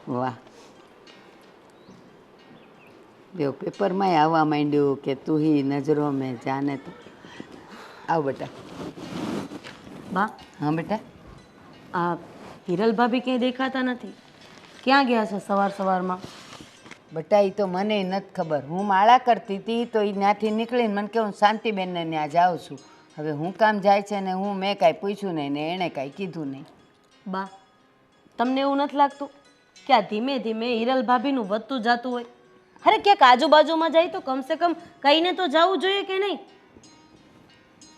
વાહ, જો પેપરમાંય આવવા માંડ્યું કે તું હી નજરો મેં જાને. તો આવ બેટા. બા, હા બેટા. આ હિરલ ભાભી ક્યાંય દેખાતા નથી. ક્યાં ગયા છે સવાર સવારમાં? બેટા એ તો મને નથી ખબર. હું માળા કરતી હતી તો એ ત્યાંથી નીકળીને મને કે હું શાંતિબેનને ત્યાં જાઉં છું. હવે હું કામ જાય છે ને મેં કાંઈ પૂછ્યું નહીં ને એણે કાંઈ કીધું નહીં. બા, તમને એવું નથી લાગતું કે આ ધીમે ધીમે હિરલ ભાભીનું વધતું જતું હોય? અરે ક્યાંક આજુબાજુમાં જાય તો કમસે કમ કહીને તો જવું જોઈએ કે નહીં?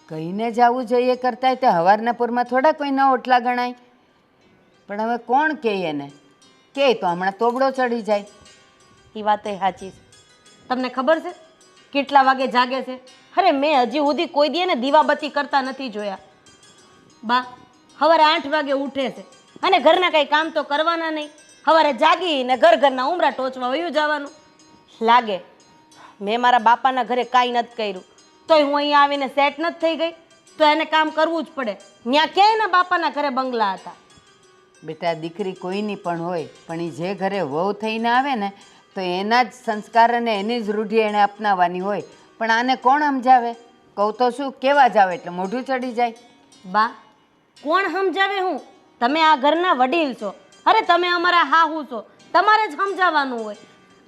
કહીને જવું જોઈએ કરતાંય તે હવારના પૂરમાં થોડા કોઈના ઓટલા ગણાય. પણ હવે કોણ કહે એને? કહે તો હમણાં તોબડો ચડી જાય. એ વાત એ સાચી છે. તમને ખબર છે કેટલા વાગે જાગે છે? અરે મેં હજી સુધી કોઈ દી ને દીવાબત્તી કરતા નથી જોયા. બા, સવારે 8 વાગે ઉઠે છે અને ઘરના કંઈ કામ તો કરવાના નહીં. સવારે જાગીને ઘરના ઉમરા ટોચવા વયું જવાનું. લાગે મેં મારા બાપાના ઘરે કાંઈ નથી કર્યું તોય હું અહીંયા આવીને સેટ નથી થઈ ગઈ. તો એને કામ કરવું જ પડે. ત્યાં ક્યાંય એના બાપાના ઘરે બંગલા હતા. બેટા, દીકરી કોઈની પણ હોય, પણ એ જે ઘરે વહુ થઈને આવે ને તો એના જ સંસ્કાર અને એની જ રૂઢિ એણે અપનાવવાની હોય. પણ આને કોણ સમજાવે? કહું તો શું, કેવા જાવ એટલે મોઢું ચડી જાય. બા, કોણ સમજાવે? હું તમે આ ઘરના વડીલ છો. અરે તમે અમારા હાહુ છો, તમારે જ સમજાવવાનું હોય.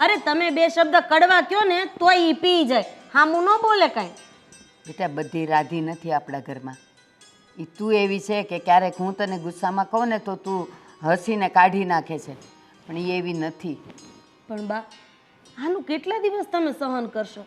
અરે તમે 2 શબ્દ કડવા કયો ને તોય ઈ પી જાય, હામું ન બોલે કાંઈ. બેટા, બધી રાધી નથી આપણા ઘરમાં. એ તું એવી છે કે ક્યારેક હું તને ગુસ્સામાં કહું ને તો તું હસીને કાઢી નાખે છે, પણ એ એવી નથી. પણ બા, આનું કેટલા દિવસ તમે સહન કરશો?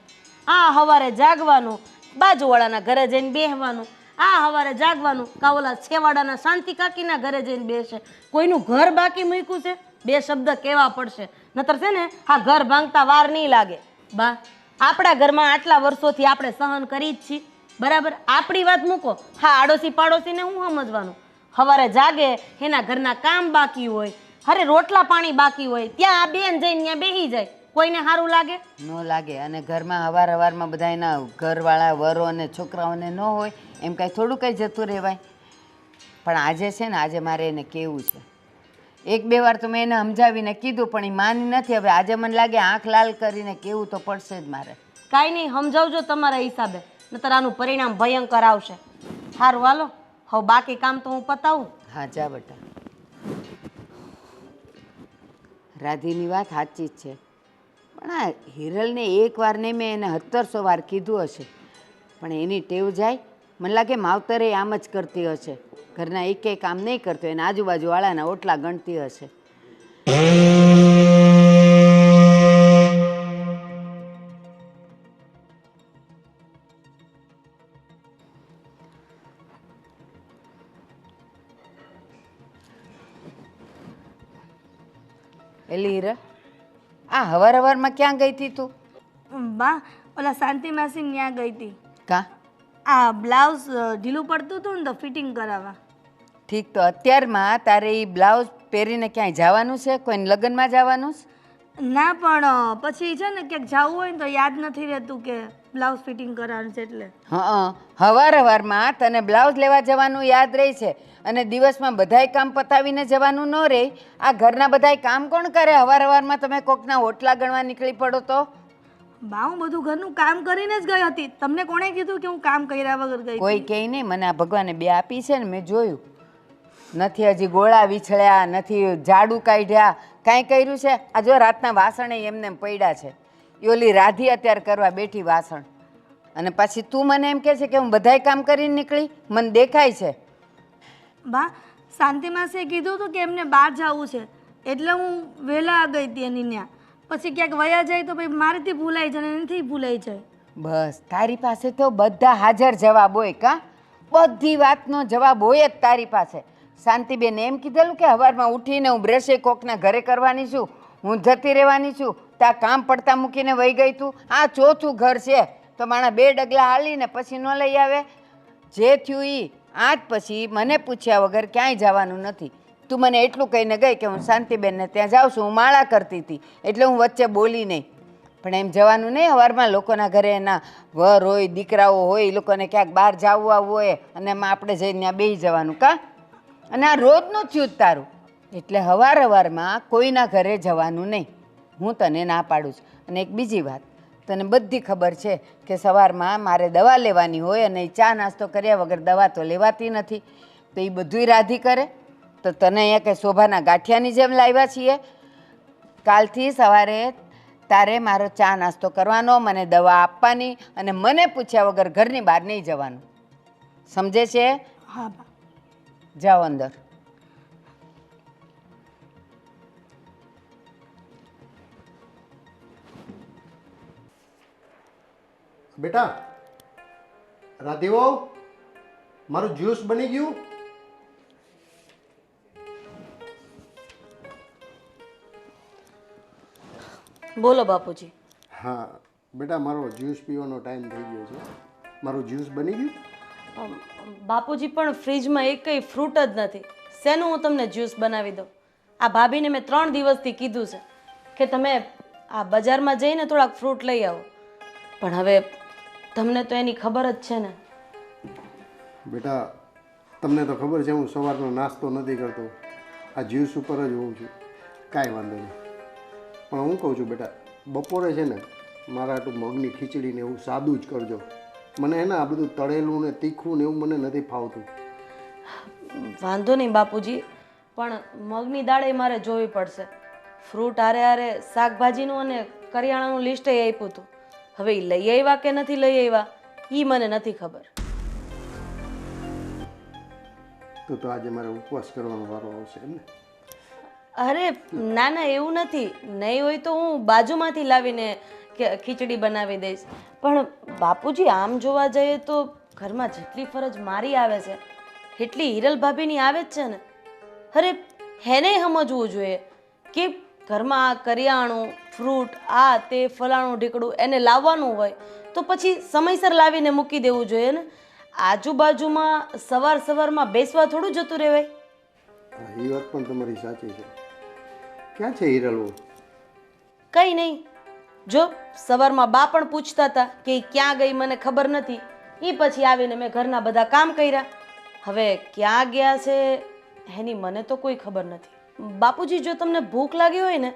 આ સવારે જાગવાનું, બાજુવાળાના ઘરે જઈને બેસવાનું, આ સવારે જાગવાનું, કાવલા છેવાડાના શાંતિ કાકીના ઘરે જઈને બેસે. કોઈનું ઘર બાકી મૂક્યું છે? 2 શબ્દ કહેવા પડશે, નતર છે ને આ ઘર ભાંગતા વાર નહીં લાગે. બા, આપણા ઘરમાં આટલા વર્ષોથી આપણે સહન કરી જ છીએ, બરાબર? આપણી વાત મૂકો, હા આડોશી પાડોશીને હું સમજવાનું? સવારે જાગે એના ઘરના કામ બાકી હોય, અરે રોટલા પાણી બાકી હોય, ત્યાં આ બેન જઈને ત્યાં બેસી જાય. કોઈને સારું લાગે? ન લાગે. અને ઘરમાં હવારમાં બધા એના ઘરવાળા વરો અને છોકરાઓને ન હોય એમ કાંઈ થોડું કંઈ જતું રહેવાય. પણ આજે છે ને, આજે મારે એને કહેવું છે. 1-2 વાર તો મેં એને સમજાવીને કીધું પણ એ માની નથી. હવે આજે મને લાગે આંખ લાલ કરીને કહેવું તો પડશે જ મારે. કાંઈ નહીં, સમજાવજો તમારા હિસાબે, નતર આનું પરિણામ ભયંકર આવશે. સારું હાલો, હવે બાકી કામ તો હું પતાવું. હા જા બેટા. રાધીની વાત સાચી જ છે, પણ આ હિરલને 1 વાર નહીં, મેં એને 1700 વાર કીધું હશે, પણ એની ટેવ જાય. મને લાગે માવતરે આમ જ કરતી હશે. ઘરના એક કામ નહીં કરતો, એને આજુબાજુવાળાના ઓટલા ગણતી હશે. એલી હીરા, આ હવારમાં ક્યાં ગઈ હતી તું? બા, ઓલા શાંતિ માસી ત્યાં ગઈ હતી. કા? આ બ્લાઉઝ ઢીલું પડતું હતું ને તો ફિટિંગ કરાવવા. ઠીક, તો અત્યારમાં તારે એ બ્લાઉઝ પહેરીને ક્યાંય જવાનું છે? કોઈને લગ્નમાં જવાનું છે? ના, પણ પછી છે ને ક્યાંક જવું હોય ને તો યાદ નથી રહેતું કે બ્લાઉઝ ફિટિંગ કરવાનું છે એટલે. હા, હવારમાં તને બ્લાઉઝ લેવા જવાનું યાદ રહે છે અને દિવસમાં બધાય કામ પતાવીને જવાનું ન રહે. આ ઘરના બધાય કામ કોણ કરે? હવારમાં તમે કોકના ઓટલા ગણવા નીકળી પડો તો? બા, હું બધું ઘરનું કામ કરીને જ ગઈ હતી. તમને કોણે કીધું કે હું કામ કર્યા વગર ગઈ? કોઈ કહે નહીં. મને આ ભગવાને 2 આપી છે ને, મેં જોયું. નથી હજી ગોળા વિછળ્યા, નથી ઝાડુ કાઢ્યા, કાંઈ કર્યું છે? આ જો રાતના વાસણે એમને પડ્યા છે. એ ઓલી રાધી અત્યારે કરવા બેઠી વાસણ, અને પછી તું મને એમ કહે છે કે હું બધાય કામ કરીને નીકળી? મને દેખાય છે. બા, શાંતિ માસીએ કીધું હતું કે એમને બહાર જવું છે એટલે હું વહેલા ગઈ હતી એની ત્યાં. પછી ક્યાંક વયા જાય તો ભાઈ મારેથી ભૂલાઈ જાય ને એનાથી ભૂલાઈ જાય. બસ, તારી પાસે તો બધા હાજર જવાબ હોય. કા? બધી વાતનો જવાબ હોય જ તારી પાસે. શાંતિબેન એમ કીધેલું કે સવારમાં ઉઠીને હું બ્રશે કોકના ઘરે કરવાની છું, હું જતી રહેવાની છું, ત્યાં કામ પડતા મૂકીને વહી ગઈ તું. આ 4થું ઘર છે તો માણા 2 ડગલા હાલીને પછી ન લઈ આવે? જે થયું એ આજ પછી મને પૂછ્યા વગર ક્યાંય જવાનું નથી. તું મને એટલું કહીને ગઈ કે હું શાંતિબેનને ત્યાં જાઉં છું, હું માળા કરતી હતી એટલે હું વચ્ચે બોલી નહીં. પણ એમ જવાનું નહીં. સવારમાં લોકોના ઘરે એના વર હોય, દીકરાઓ હોય, એ લોકોને ક્યાંક બહાર જવું આવવું હોય અને એમાં આપણે જઈને ત્યાં બેસી જવાનું. કા? અને આ રોજનું થયું જ તારું. એટલે હવારમાં કોઈના ઘરે જવાનું નહીં. હું તને ના પાડું છું. અને એક બીજી વાત, તને બધી ખબર છે કે સવારમાં મારે દવા લેવાની હોય અને ચા નાસ્તો કર્યા વગર દવા તો લેવાતી નથી. તો એ બધુંય રાધી કરે. તો તને અહીંયા કંઈ શોભાના ગાંઠિયાની જેમ લાવ્યા છીએ. કાલથી સવારે તારે મારો ચા નાસ્તો કરવાનો, મને દવા આપવાની અને મને પૂછ્યા વગર ઘરની બહાર નહીં જવાનું. સમજે છે? હા બા. જાઓ અંદર. બેટા રાધીવો, મારું જ્યુસ બની ગયું? બોલો બાપુજી. હા બેટા, મારો જ્યુસ પીવાનો ટાઈમ થઈ ગયો છે. મારું જ્યુસ બની ગયું? બાપુજી પણ ફ્રીજમાં એકય ફ્રૂટ જ નથી. શેનું હું તમને જ્યુસ બનાવી દઉં? આ ભાભીને મેં 3 દિવસથી કીધું છે કે તમે આ બજારમાં જઈને થોડાક ફ્રૂટ લઈ આવો, પણ હવે તમને તો એની ખબર જ છે ને. બેટા તમને તો ખબર છે હું સવારનો નાસ્તો નથી કરતો, આ જ્યુસ ઉપર જ હોઉં છું. કાંઈ વાંધો નહીં, પણ હું કહું છું બેટા, બપોરે છે ને મારા આટલું મગની ખીચડી ને એવું સાદું જ કરજો. મને હે ને આ બધું તળેલું ને તીખું ને એવું મને નથી ફાવતું. વાંધો નહીં બાપુજી, પણ મગની દાળ એ મારે જોવી પડશે. ફ્રૂટ હારે હારે શાકભાજીનું અને કરિયાણાનું લિસ્ટ એ આપ્યું હતું. હવે એ લઈ આવ્યા કે નથી લઈ આવ્યા એ મને નથી ખબર. તો આજે મારે ઉપવાસ કરવાનો વારો આવશે એમ ને? અરે ના ના, એવું નથી. નહીં હોય તો હું બાજુમાંથી લાવીને ખીચડી બનાવી દઈશ. પણ બાપુજી આમ જોવા જઈએ તો ઘરમાં જેટલી ફરજ મારી આવે છે એટલી હિરલ ભાભીની આવે જ છે ને. અરે હેને સમજવું જોઈએ કે ઘરમાં આ કરિયાણું ફ્રૂટ આ તે ફલાણું ઢીકડું એને લાવવાનું હોય તો પછી સમયસર લાવીને મૂકી દેવું જોઈએ ને. આજુબાજુમાં સવારમાં બેસવા થોડું જતું રહેવાય. એ વાત પણ તમારી સાચી છે. ક્યાં છે હિરલવું? કંઈ નહીં, જો સવારમાં બા પણ પૂછતા હતા કે ઈ ક્યાં ગઈ મને ખબર નથી. એ પછી આવીને મેં ઘરના બધા કામ કર્યા. હવે ક્યાં ગયા છે એની મને તો કોઈ ખબર નથી. બાપુજી જો તમને ભૂખ લાગી હોય ને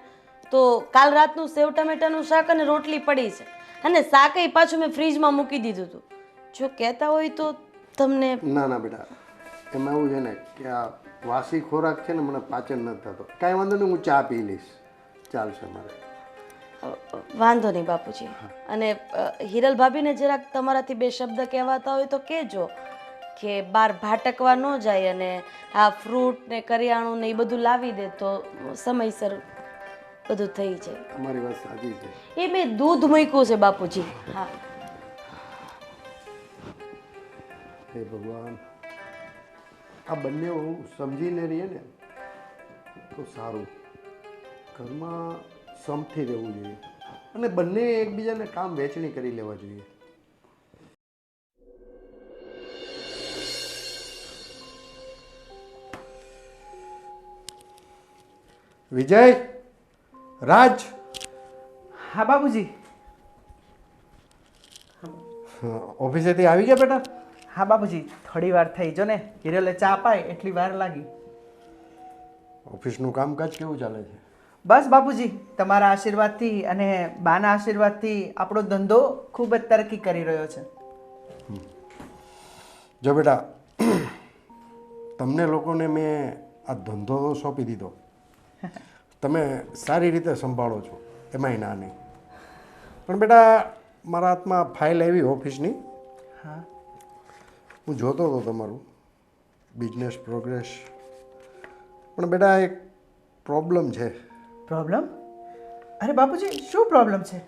તો કાલ રાતનું સેવ ટમેટાનું શાક અને રોટલી પડી છે, અને શાકય પાછું મેં ફ્રીજમાં મૂકી દીધું હતું. જો કહેતા હોય તો તમને. ના ના બેટા, એમાં એવું છે ને કે આ વાસી ખોરાક છે ને મને પાચન નથી થતો. કાંઈ વાંધો નહીં, હું ચા પી લઈશ, ચાલશે મારે. વાંધો નહીં બાપુજી. અને હિરલ ભાભીને જરાક તમારાથી 2 શબ્દ કહેવાતા હોય તો કહેજો કે બહાર ભાટકવા ન જાય અને આ ફ્રૂટ ને કરિયાણું ને એ બધું લાવી દે તો સમયસર બધું થઈ જાય. તમારી વાત સાચી છે. એ મેં દૂધ મૂક્યું છે બાપુજી. હા. હે ભગવાન, આ બંને સમજીને રહીએ ને તો સારું. ઘરમાં સમથી રહેવું જોઈએ અને બંને એકબીજાને કામ વહેંચણી કરી લેવા જોઈએ. વિજય, રાજ. હા બાબુજી. ઓફિસેથી આવી ગયા બેટા? હા બાબુજી, થોડી વાર થઈ. જો ને હિરલે ચા પાય એટલી વાર લાગી. ઓફિસનું કામકાજ કેવું ચાલે છે? બસ બાબુજી, તમારા આશીર્વાદથી અને બાના આશીર્વાદથી આપણો ધંધો ખૂબ જ તરક્કી કરી રહ્યો છે. જો બેટા, તમને લોકોને મેં આ ધંધો સોંપી દીધો, તમે સારી રીતે સંભાળો છો, એમાંય ના નહીં. પણ બેટા મારા હાથમાં ફાઇલ આવી ઓફિસની. હા. હું જોતો હતો તમારું બિઝનેસ પ્રોગ્રેસ. પણ બેટા એક પ્રોબ્લેમ છે. પ્રોબ્લેમ? અરે બાપુજી, શું પ્રોબ્લેમ છે?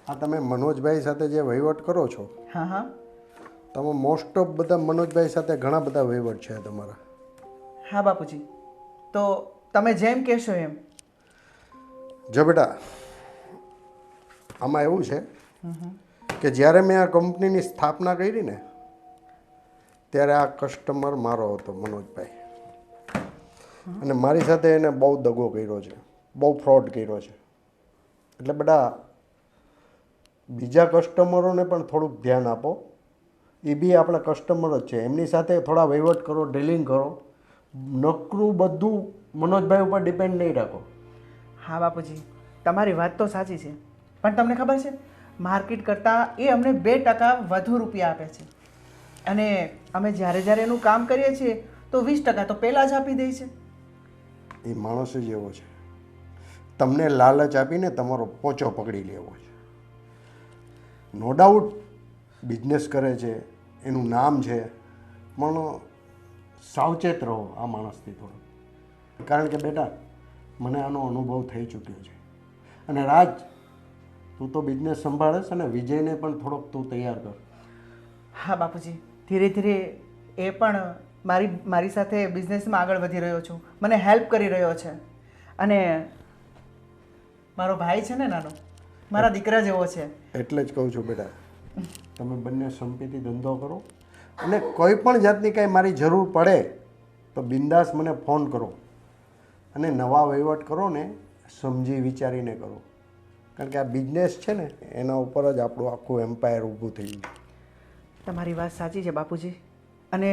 આ તમે મનોજભાઈ સાથે જે વહીવટ કરો છો, હા હા. તમે મોસ્ટ ઓફ બધા મનોજભાઈ સાથે ઘણા બધા વહીવટ છે તમારા. હા બાપુજી, તો તમે જેમ કહેશો એમ. જો બેટા, આમાં એવું છે કે જ્યારે મેં આ કંપનીની સ્થાપના કરી ને ત્યારે આ કસ્ટમર મારો હતો મનોજભાઈ, અને મારી સાથે એને બહુ દગો કર્યો છે, બહુ ફ્રોડ કર્યો છે. એટલે બેટા બીજા કસ્ટમરોને પણ થોડુંક ધ્યાન આપો. એ બી આપણા કસ્ટમર જ છે, એમની સાથે થોડા વહીવટ કરો, ડીલિંગ કરો. નકરું બધું મનોજભાઈ ઉપર ડિપેન્ડ નહીં રાખો. હા બાપુજી, તમારી વાત તો સાચી છે, પણ તમને ખબર છે માર્કેટ કરતાં એ અમને 2% વધુ રૂપિયા આપે છે, અને અમે જ્યારે જ્યારે એનું કામ કરીએ છીએ તો 20% તો પહેલાં જ આપી દે છે. એ માણસ જ એવો છે, તમને લાલચ આપીને તમારો પોચો પકડી લેવો છે. નો ડાઉટ બિઝનેસ કરે છે, એનું નામ છે, પણ સાવચેત રહો આ માણસથી થોડું. કારણ કે બેટા મને આનો અનુભવ થઈ ચૂક્યો છે. અને રાજ, તું તો બિઝનેસ સંભાળે છે ને, વિજયને પણ થોડોક તું તૈયાર કર. હા બાપુજી, ધીરે ધીરે એ પણ મારી સાથે બિઝનેસમાં આગળ વધી રહ્યો છું, મને હેલ્પ કરી રહ્યો છે. અને મારો ભાઈ છે ને નાનો, મારા દીકરા જેવો છે. એટલે જ કહું છું બેટા, તમે બંને સંપીથી ધંધો કરો, અને કોઈ પણ જાતની કાંઈ મારી જરૂર પડે તો બિંદાસ મને ફોન કરો. અને નવા વહીવટ કરો ને સમજી વિચારીને કરો, કારણ કે આ બિઝનેસ છે ને એના ઉપર જ આપણું આખું એમ્પાયર ઊભું થઈ ગયું. તમારી વાત સાચી છે બાપુજી, અને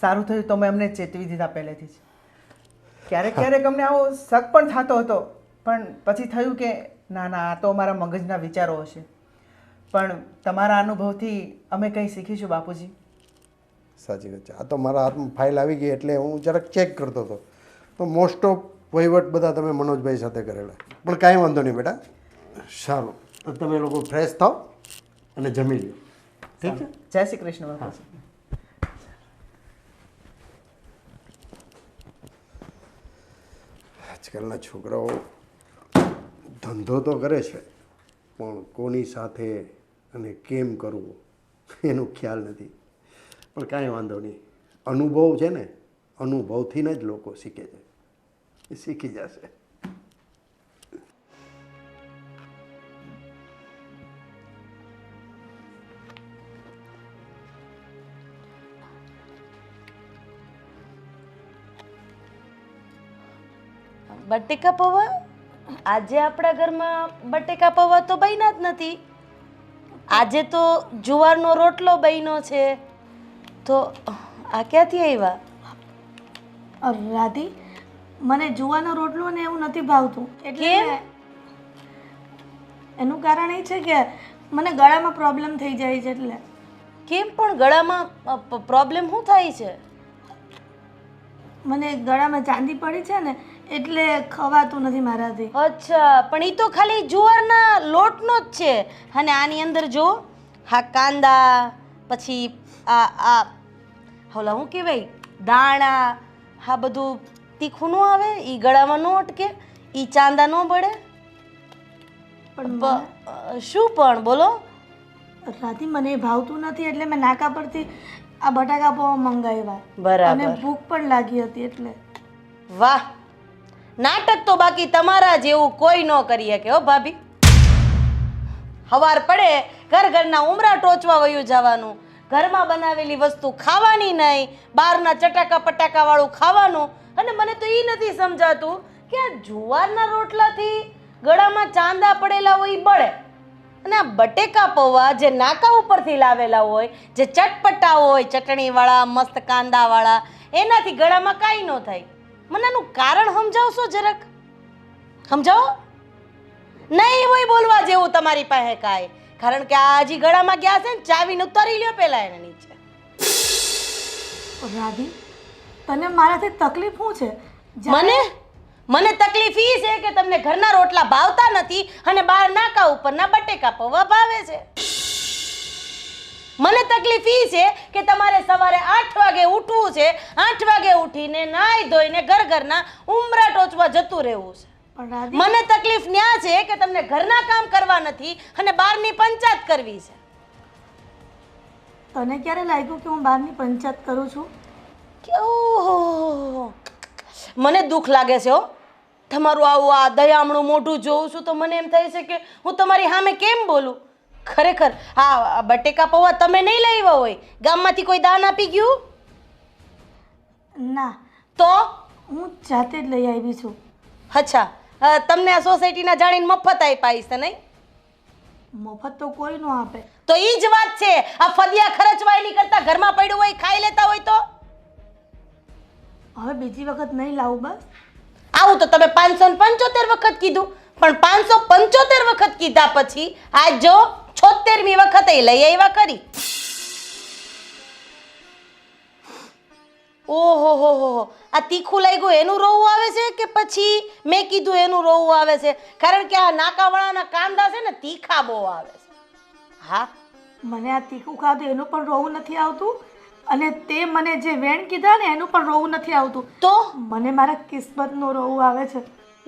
સારું થયું તમે અમને ચેતવી દીધા પહેલેથી જ. ક્યારેક ક્યારેક અમને આવો શક પણ થતો હતો, પણ પછી થયું કે ના ના, આ તો અમારા મગજના વિચારો હશે. પણ તમારા અનુભવથી અમે કંઈ શીખીશું બાપુજી. સાચી વાત છે. આ તો મારા હાથમાં ફાઇલ આવી ગઈ એટલે હું જરાક ચેક કરતો હતો, તો મોસ્ટ ઓફ વહીવટ બધા તમે મનોજભાઈ સાથે કરેલા. પણ કાંઈ વાંધો નહીં બેટા, સારું. તો તમે લોકો ફ્રેશ થાઓ અને જમી લો, ઠીક છે? જય શ્રી કૃષ્ણ બાપુજી. આજકાલના છોકરાઓ ધંધો તો કરે છે, પણ કોની સાથે અને કેમ કરવું એનો ખ્યાલ નથી. પણ કાંઈ વાંધો નહીં, અનુભવ છે ને, અનુભવથી જ લોકો શીખે છે, એ શીખી જશે. બટેકા પૌવા? આજે આપણા ઘરમાં બટેકા પૌવા તો બન્યા જ નથી. આજે તો જુવારનો રોટલો બન્યો છે. તો આ ક્યાંથી આવ્યા? રાધી, મને જુવાનો રોટલો ને એવું નથી ભાવતું. એટલે એનું કારણ એ છે કે મને ગળામાં પ્રોબ્લેમ થઈ જાય છે. એટલે કેમ પણ ગળામાં પ્રોબ્લેમ શું થાય છે? મને ગળામાં ચાંદી પડી છે ને, એટલે ખવાતું નથી મારાથી. અચ્છા, પણ એ તો ખાલી જુવારના લોટનો જ છે. અને આની અંદર જો હા કાંદા, પછી આ ઓલા શું કહેવાય, દાણા, હા બધું તીખું ન આવે, એ ગળામાં ન અટકે, એ ચાંદા ન બળે. પણ શું પણ બોલો? રાધી, મને એ ભાવતું નથી, એટલે મેં નાકા પરથી આ બટાકા પૌવા મંગાવ્યા. બરાબર. અને ભૂખ પણ લાગી હતી એટલે. વાહ, નાટક તો બાકી તમારા જેવું કોઈ ન કરી શકે હો ભાભી. હવાર પડે ઘરના ઉમરા ટોચવા વયું જવાનું, ઘરમાં બનાવેલી વસ્તુ ખાવાની નહીં, બહારના ચટાકા પટાકા વાળું ખાવાનું. અને મને તો એ નથી સમજાતું કે આ જુવારના રોટલાથી ગળામાં ચાંદા પડેલા હોય એ બળે, અને આ બટેકા પૌવા જે નાકા ઉપરથી લાવેલા હોય, જે ચટપટા હોય, ચટણીવાળા, મસ્ત કાંદાવાળા, એનાથી ગળામાં કાંઈ ન થાય. મને આનું કારણ સમજાવશો જરાક? સમજાવો. નહીં હોય બોલવા જેવું તમારી પાસે કાંઈ, કારણ કે આ હજી ગળામાં ગયા છે ને, ચાવીને ઉતારી લ્યો પહેલા એને નીચે. રાધી, તને મારાથી તકલીફ શું છે? મને તકલીફ ઈ છે કે તમને ઘરના રોટલા ભાવતા નથી અને બહાર નાકા ઉપરના બટેકા પૌવા ભાવે છે. મને તકલીફ ઈ છે કે તમારે સવારે 8 વાગે ઉઠવું છે, 8 વાગે ઉઠીને નાઈ ધોઈને ઘરના ઉમરા ટોચવા જતું રહેવું છે. પણ રાધી, મને તકલીફ ન્યા છે કે તમને ઘરના કામ કરવા નથી અને બહારની પંચાયત કરવી છે. તને ક્યારે લાગ્યું કે હું બહારની પંચાયત કરું છું? કે ઓહો, મને દુઃખ લાગે છે હો. તમારું આવું આ દયામણું મોઢું જોઉં છું તો મને એમ થાય છે કે હું તમારી સામે કેમ બોલું. ખરેખર આ બટેકા પૌવા તમે નહીં લાવ્યા હોય, ગામમાંથી કોઈ દાન આપી ગયું? ના, તો હું જાતે જ લઈ આવી છું. અચ્છા, તમને આ સોસાયટીના જાણીને મફત આપ્યા છે નહીં? મફત તો કોઈ ન આપે. તો એ જ વાત છે. આ ફદિયા ખર્ચવાયેલી કરતા ઘરમાં પડ્યું હોય ખાઈ લેતા હોય તો હવે બીજી વખત નહીં લાવું બસ. આવું તો તમે 575 વખત કીધું, પણ 575 વખત કીધા પછી આજ જો 76મી વખતે લઈ આવ્યા કરી. ઓહો હો હો, આ તીખું લાગ્યું એનું રોવું આવે છે કે પછી મેં કીધું એનું રોવું આવે છે? કારણ કે આ નાકાવાળાના કાંદા છે ને તીખા બહુ આવે છે. હા, મને આ તીખું ખાધું એનું પણ રોવું નથી આવતું, અને તે મને જે વેણ કીધા ને એનું પણ રોવું નથી આવતું. તો મને મારા કિસ્મતનું રોવું આવે છે.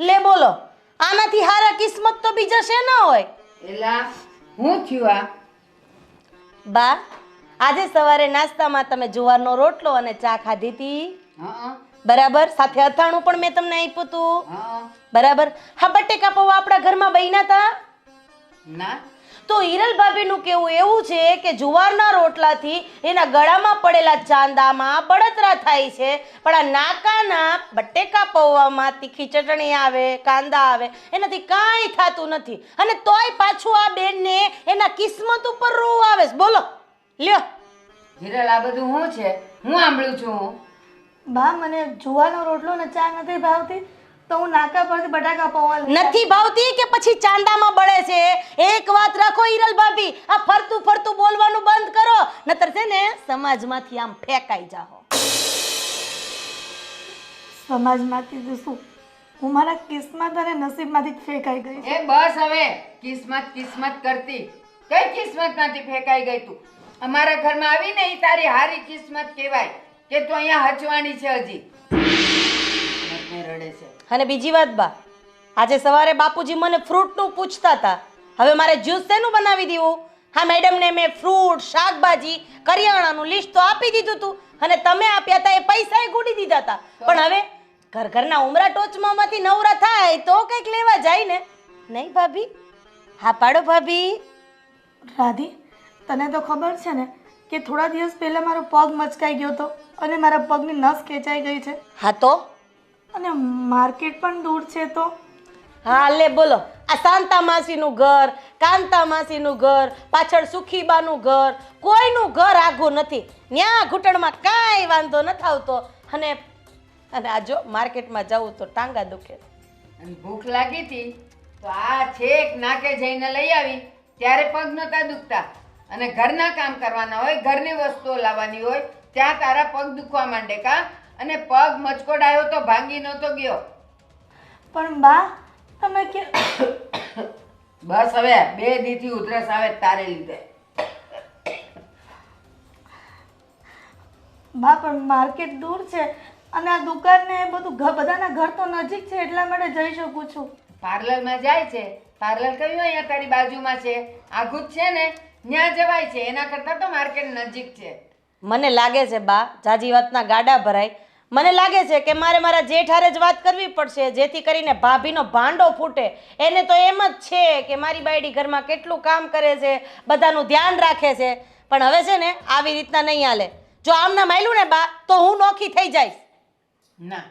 લે બોલો, આનાથી હારા કિસ્મત તો બીજા છે ના હોય. એલા હું થયું આ? બા, આજે સવારે નાસ્તામાં તમે જુવારનો રોટલો અને ચા ખાધી હતી, હા બરાબર? સાથે અથાણું પણ મેં તમને આપ્યું હતું, હા. બરાબર? હા, બટેકા પૌવા આપણા ઘરમાં બન્યા હતા. ના, તો હિરલ ભાભીનું કેવું એવું છે કે જુવારના રોટલાથી એના ગળામાં પડેલા ચાંદામાં બળતરા થાય છે, પણ આ નાકાના બટેકા પૌવામાં તીખી ચટણી આવે, કાંદા આવે, એનાથી કાંઈ થતું નથી. અને તોય પાછું આ બેનને એના કિસ્મત ઉપર રોવું આવે છે. બોલો લ્યો. હિરલ, આ બધું શું છે? હું સાંભળું છું. બા, મને જુવારનો રોટલો ને ચા નથી ભાવતી, તો હું નાકા પરથી બટાકા પૌવા લઈ નથી ભાવતી કે પછી ચાંદામાં બળે છે? એક વાત રાખો હિરલ ભાભી, આ ફરતું ફરતું બોલવાનું બંધ કરો, નતર છે ને સમાજમાંથી આમ ફેંકાઈ જાઓ. સમાજમાંથી તો શું, હું મારા કિસ્મત અને નસીબમાંથી જ ફેંકાઈ ગઈ છું. એ બસ હવે, કિસ્મત કિસ્મત કરતી. કઈ કિસ્મતમાંથી ફેંકાઈ ગઈ તું? અમારા ઘરમાં આવીને એ તારી હારી કિસ્મત કહેવાય કે તું અહીંયા હચવાણી છે હજી. કિસ્મતને રડે છે. અને બીજી વાત બા, આજે સવારે બાપુજી મને ફ્રૂટનું પૂછતા હતા, હવે મારે જ્યુસ શેનું બનાવી દેવું? હા મેડમને મેં ફ્રૂટ, શાકભાજી, કરિયાણાનું લિસ્ટ તો આપી દીધું હતું, અને તમે આપ્યા હતા એ પૈસાએ ગુડી દીધા હતા. પણ હવે ઘરના ઉમરા ટોચમાંથી નવરા થાય તો કંઈક લેવા જાય ને, નહીં ભાભી? હા પાડો ભાભી. રાધી, તને તો ખબર છે ને કે થોડા દિવસ પહેલા મારો પગ મચકાઈ ગયો હતો અને મારા પગની નસ ખેંચાઈ ગઈ છે, હા તો? અને માર્કેટ પણ દૂર છે. તો હા લે બોલો, આ શાંતા માસીનું ઘર, કાંતા માસીનું ઘર, પાછળ સુખીબાનું ઘર, કોઈનું ઘર આઘું નથી. ન્યા ઘૂંટણમાં કાંઈ વાંધો નથી આવતો, અને આ જો માર્કેટમાં જવું તો ટાંગા દુખે. અને ભૂખ લાગી હતી તો આ છેક નાકે જઈને લઈ આવી ત્યારે પગ નતા દુખતા, અને ઘરના કામ કરવાના હોય, ઘરની વસ્તુઓ લાવવાની હોય, ત્યાં તારા પગ દુખવા માંડે કા? અને પગ મચકોડાયો તો ભાંગી નહોતો ગયો. પણ બા, તમે કે બસ હવે 2 દીથી ઉધરસ આવે તારે લીધે. બા, પણ માર્કેટ દૂર છે અને આ દુકાન ને બધું બધાના ઘર તો નજીક છે, એટલા માટે જઈ શકું છું. પાર્લરમાં જાય છે, પાર્લર કયું અહીંયા તારી બાજુમાં છે, આઘું જ છે ને, ત્યાં જવાય છે. એના કરતાં તો માર્કેટ નજીક છે. મને લાગે છે બા, જાજી વાતના ગાડા ભરાય. મને લાગે છે કે મારે મારા જેઠ હારે જ વાત કરવી પડશે, જેથી કરીને ભાભીનો ભાંડો ફૂટે. એને તો એમ જ છે કે મારી બાયડી ઘરમાં કેટલું કામ કરે છે, બધાનું ધ્યાન રાખે છે, પણ હવે છે ને આવી રીતના નહીં હાલે. જો આમના માયલું ને બા, તો હું નોખી થઈ જઈશ. ના,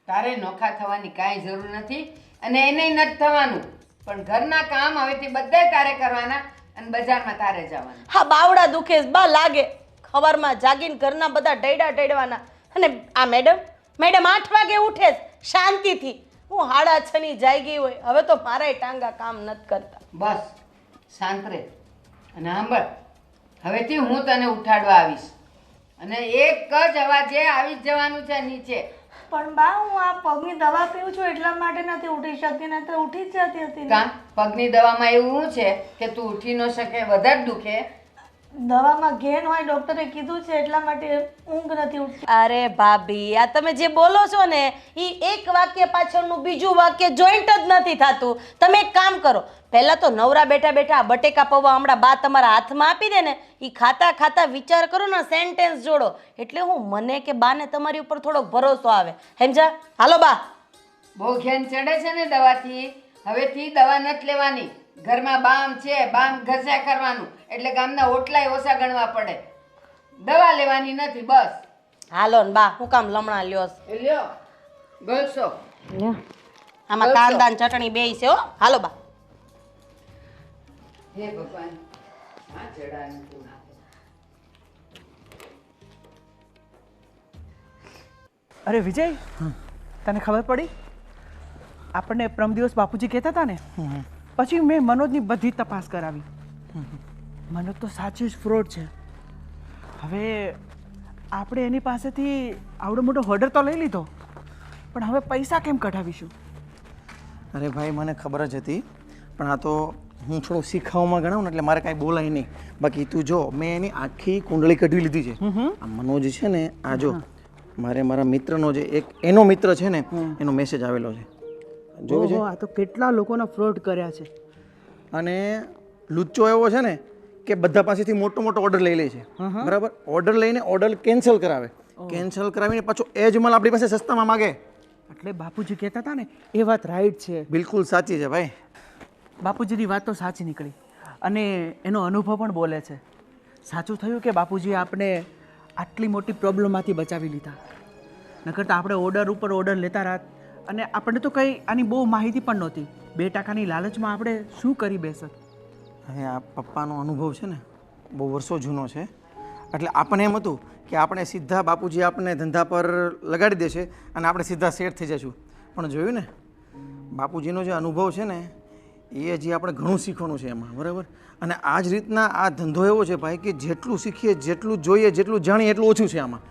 તારે નોખા થવાની કાંઈ જરૂર નથી, અને એને નથી થવાનું. પણ ઘરના કામ હવેથી બધાય તારે કરવાના, અને બજારમાં તારે જવાનું. હા, બાવડા દુખે છે બા લાગે. ખબરમાં જાગીને ઘરના બધા ઢૈડા ઢૈડવાના. અને આ મેડમ 8 વાગે ઉઠે છે શાંતિથી. હું 6:30 ની જાગી હોય, હવે તો મારાય ટાંગા કામ નથી કરતા. બસ શાંત રહે. અને સાંભળ, હવેથી હું તને ઉઠાડવા આવીશ, અને એક જ અવાજે આવી જ જવાનું છે નીચે. પણ બા, હું આ પગની દવા પીઉં છું એટલા માટે નથી ઉઠી શકતી, નહીં તો ઉઠી જ જતી હતી ને. કાં પગની દવામાં એવું શું છે કે તું ઉઠી ન શકે, વધારે દુખે? દવામાં ઘેન હોય, ડોક્ટરે કીધું છે, એટલા માટે ઊંઘ નથી ઉઠતી. અરે ભાભી, આ તમે જે બોલો છો ને એ એક વાક્ય પાછળનું બીજું વાક્ય જોઈન્ટ જ નથી થતું. તમે એક કામ કરો, પહેલા તો નવરા બેઠા બેઠા બટેકા પૌવા હમણાં બા તમારા હાથમાં આપી દે ને, એ ખાતા ખાતા વિચાર કરો ને, સેન્ટેન્સ જોડો, એટલે હું મને કે બાને તમારી ઉપર થોડોક ભરોસો આવે. સમજા? હાલો બા. બહુ ઘેન ચડે છે ને દવાથી. હવેથી દવા નથી લેવાની. ઘરમાં બામ છે, બામ ઘસ્યા કરવાનું, એટલે ગામના ઓટલાય ઓછા ગણવા પડે. દવા લેવાની નથી, બસ. હાલો ને બા, હું કામ લમણા લ્યો છો? એ લ્યો ગળશો. આમાં કાંદા ને ચટણી બેય છે હો. હાલો બા. હે ભગવાન, આ ચડાનું તું નાખે. અરે વિજય, તને ખબર પડી આપણને પ્રમ દિવસ બાપુજી કહેતા હતા ને પછી મેં મનોજની બધી તપાસ કરાવી. મનોજ તો સાચું જ ફ્રોડ છે. હવે આપણે એની પાસેથી આવડો મોટો ઓર્ડર તો લઈ લીધો, પણ હવે પૈસા કેમ કઢાવીશું? અરે ભાઈ મને ખબર જ હતી, પણ આ તો હું થોડું શીખવામાં ગણાવું ને એટલે મારે કાંઈ બોલાય નહીં. બાકી તું જો મેં એની આખી કુંડળી કઢવી લીધી છે. આ મનોજ છે ને, આ જો મારે મારા મિત્રનો જે એક એનો મિત્ર છે ને એનો મેસેજ આવેલો છે, જોયું છે? આ તો કેટલા લોકોના ફ્રોડ કર્યા છે. અને લુચ્ચો એવો છે ને કે બધા પાસેથી મોટો મોટો ઓર્ડર લઈ લે છે, બરાબર? ઓર્ડર લઈને ઓર્ડર કેન્સલ કરાવે, કેન્સલ કરાવીને પાછો એ જ માલ આપણી પાસે સસ્તામાં માગે. એટલે બાપુજી કહેતા હતા ને એ વાત રાઈટ છે. બિલકુલ સાચી છે ભાઈ. બાપુજીની વાત તો સાચી નીકળી અને એનો અનુભવ પણ બોલે છે. સાચું થયું કે બાપુજીએ આપણે આટલી મોટી પ્રોબ્લેમમાંથી બચાવી લીધા. નકર તો આપણે ઓર્ડર ઉપર ઓર્ડર લેતા રાત અને આપણને તો કંઈ આની બહુ માહિતી પણ નહોતી. 2% લાલચમાં આપણે શું કરી બેસત. હવે આ પપ્પાનો અનુભવ છે ને બહુ વર્ષો જૂનો છે, એટલે આપણને એમ હતું કે આપણે સીધા બાપુજી આપણને ધંધા પર લગાડી દેશે અને આપણે સીધા સેટ થઈ જઈશું. પણ જોયું ને બાપુજીનો જે અનુભવ છે ને એ હજી આપણે ઘણું શીખવાનું છે એમાં, બરાબર? અને આ જ રીતના આ ધંધો એવો છે ભાઈ કે જેટલું શીખીએ, જેટલું જોઈએ, જેટલું જાણીએ એટલું ઓછું છે આમાં.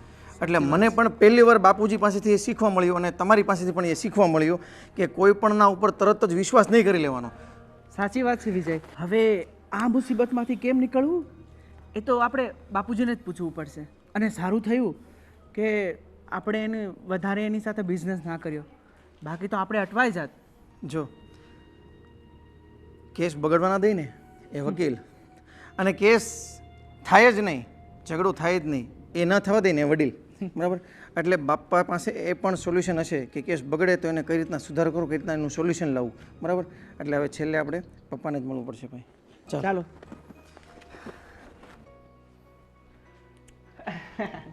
એટલે મને પણ પહેલી વાર બાપુજી પાસેથી એ શીખવા મળ્યું અને તમારી પાસેથી પણ એ શીખવા મળ્યું કે કોઈ પણના ઉપર તરત જ વિશ્વાસ નહીં કરી લેવાનો. સાચી વાત છે વિજય. હવે આ મુસીબતમાંથી કેમ નીકળવું એ તો આપણે બાપુજીને જ પૂછવું પડશે. અને સારું થયું કે આપણે એને વધારે એની સાથે બિઝનેસ ના કર્યો, બાકી તો આપણે અટવાઈ જાત. જો કેસ બગડવા ના દઈ ને એ વકીલ, અને કેસ થાય જ નહીં, ઝઘડો થાય જ નહીં, એ ન થવા દઈ ને એ વડીલ, બરાબર? એટલે બાપા પાસે એ પણ સોલ્યુશન હશે કે કેસ બગડે તો એને કઈ રીતના સુધારો કરવો, કઈ રીતના એનું સોલ્યુશન લાવવું, બરાબર? એટલે હવે છેલ્લે આપણે પપ્પાને જ મળવું પડશે ભાઈ. ચાલો.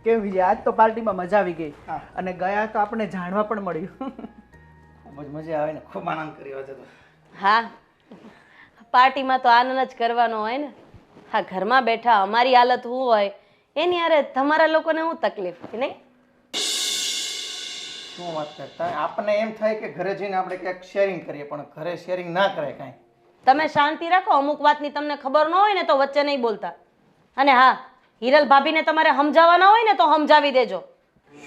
કેમ વિજય, આજ તો પાર્ટીમાં મજા આવી ગઈ અને ગયા તો આપણે જાણવા પણ મળ્યું. ખૂબ જ મજા આવે ને, ખૂબ આનંદ કર્યો હતો. હા, પાર્ટીમાં તો આનંદ જ કરવાનો હોય ને. હા, ઘરમાં બેઠા અમારી હાલત શું હોય એની અરે તમારા લોકોને શું તકલીફ કે નહીં? શું વાત કરતા? આપણને એમ થાય કે ઘરે જઈને આપણે ક્યાંક શેરિંગ કરીએ, પણ ઘરે શેરિંગ ના કરાય કાંઈ. તમે શાંતિ રાખો, અમુક વાતની તમને ખબર ન હોય ને તો વચ્ચે નહીં બોલતા. અને હા, હિરલ ભાભીને તમારે સમજાવવાના હોય ને તો સમજાવી દેજો.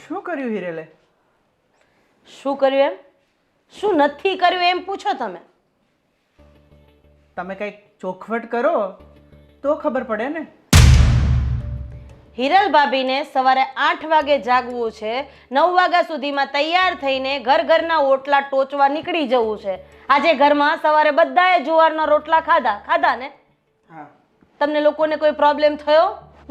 શું કર્યું હિરેલે? શું કર્યું એમ? શું નથી કર્યું એમ પૂછો તમે. તમે કંઈક ચોખવટ કરો તો ખબર પડે ને. હિરલ ભાભીને સવારે 8 વાગે જાગવું છે, 9 વાગ્યા સુધીમાં તૈયાર થઈને ઘરના ઓટલા ટોચવા નીકળી જવું છે. આજે ઘરમાં સવારે બધાએ જુવારના રોટલા ખાધા ને? હા. તમને લોકોને કોઈ પ્રોબ્લેમ થયો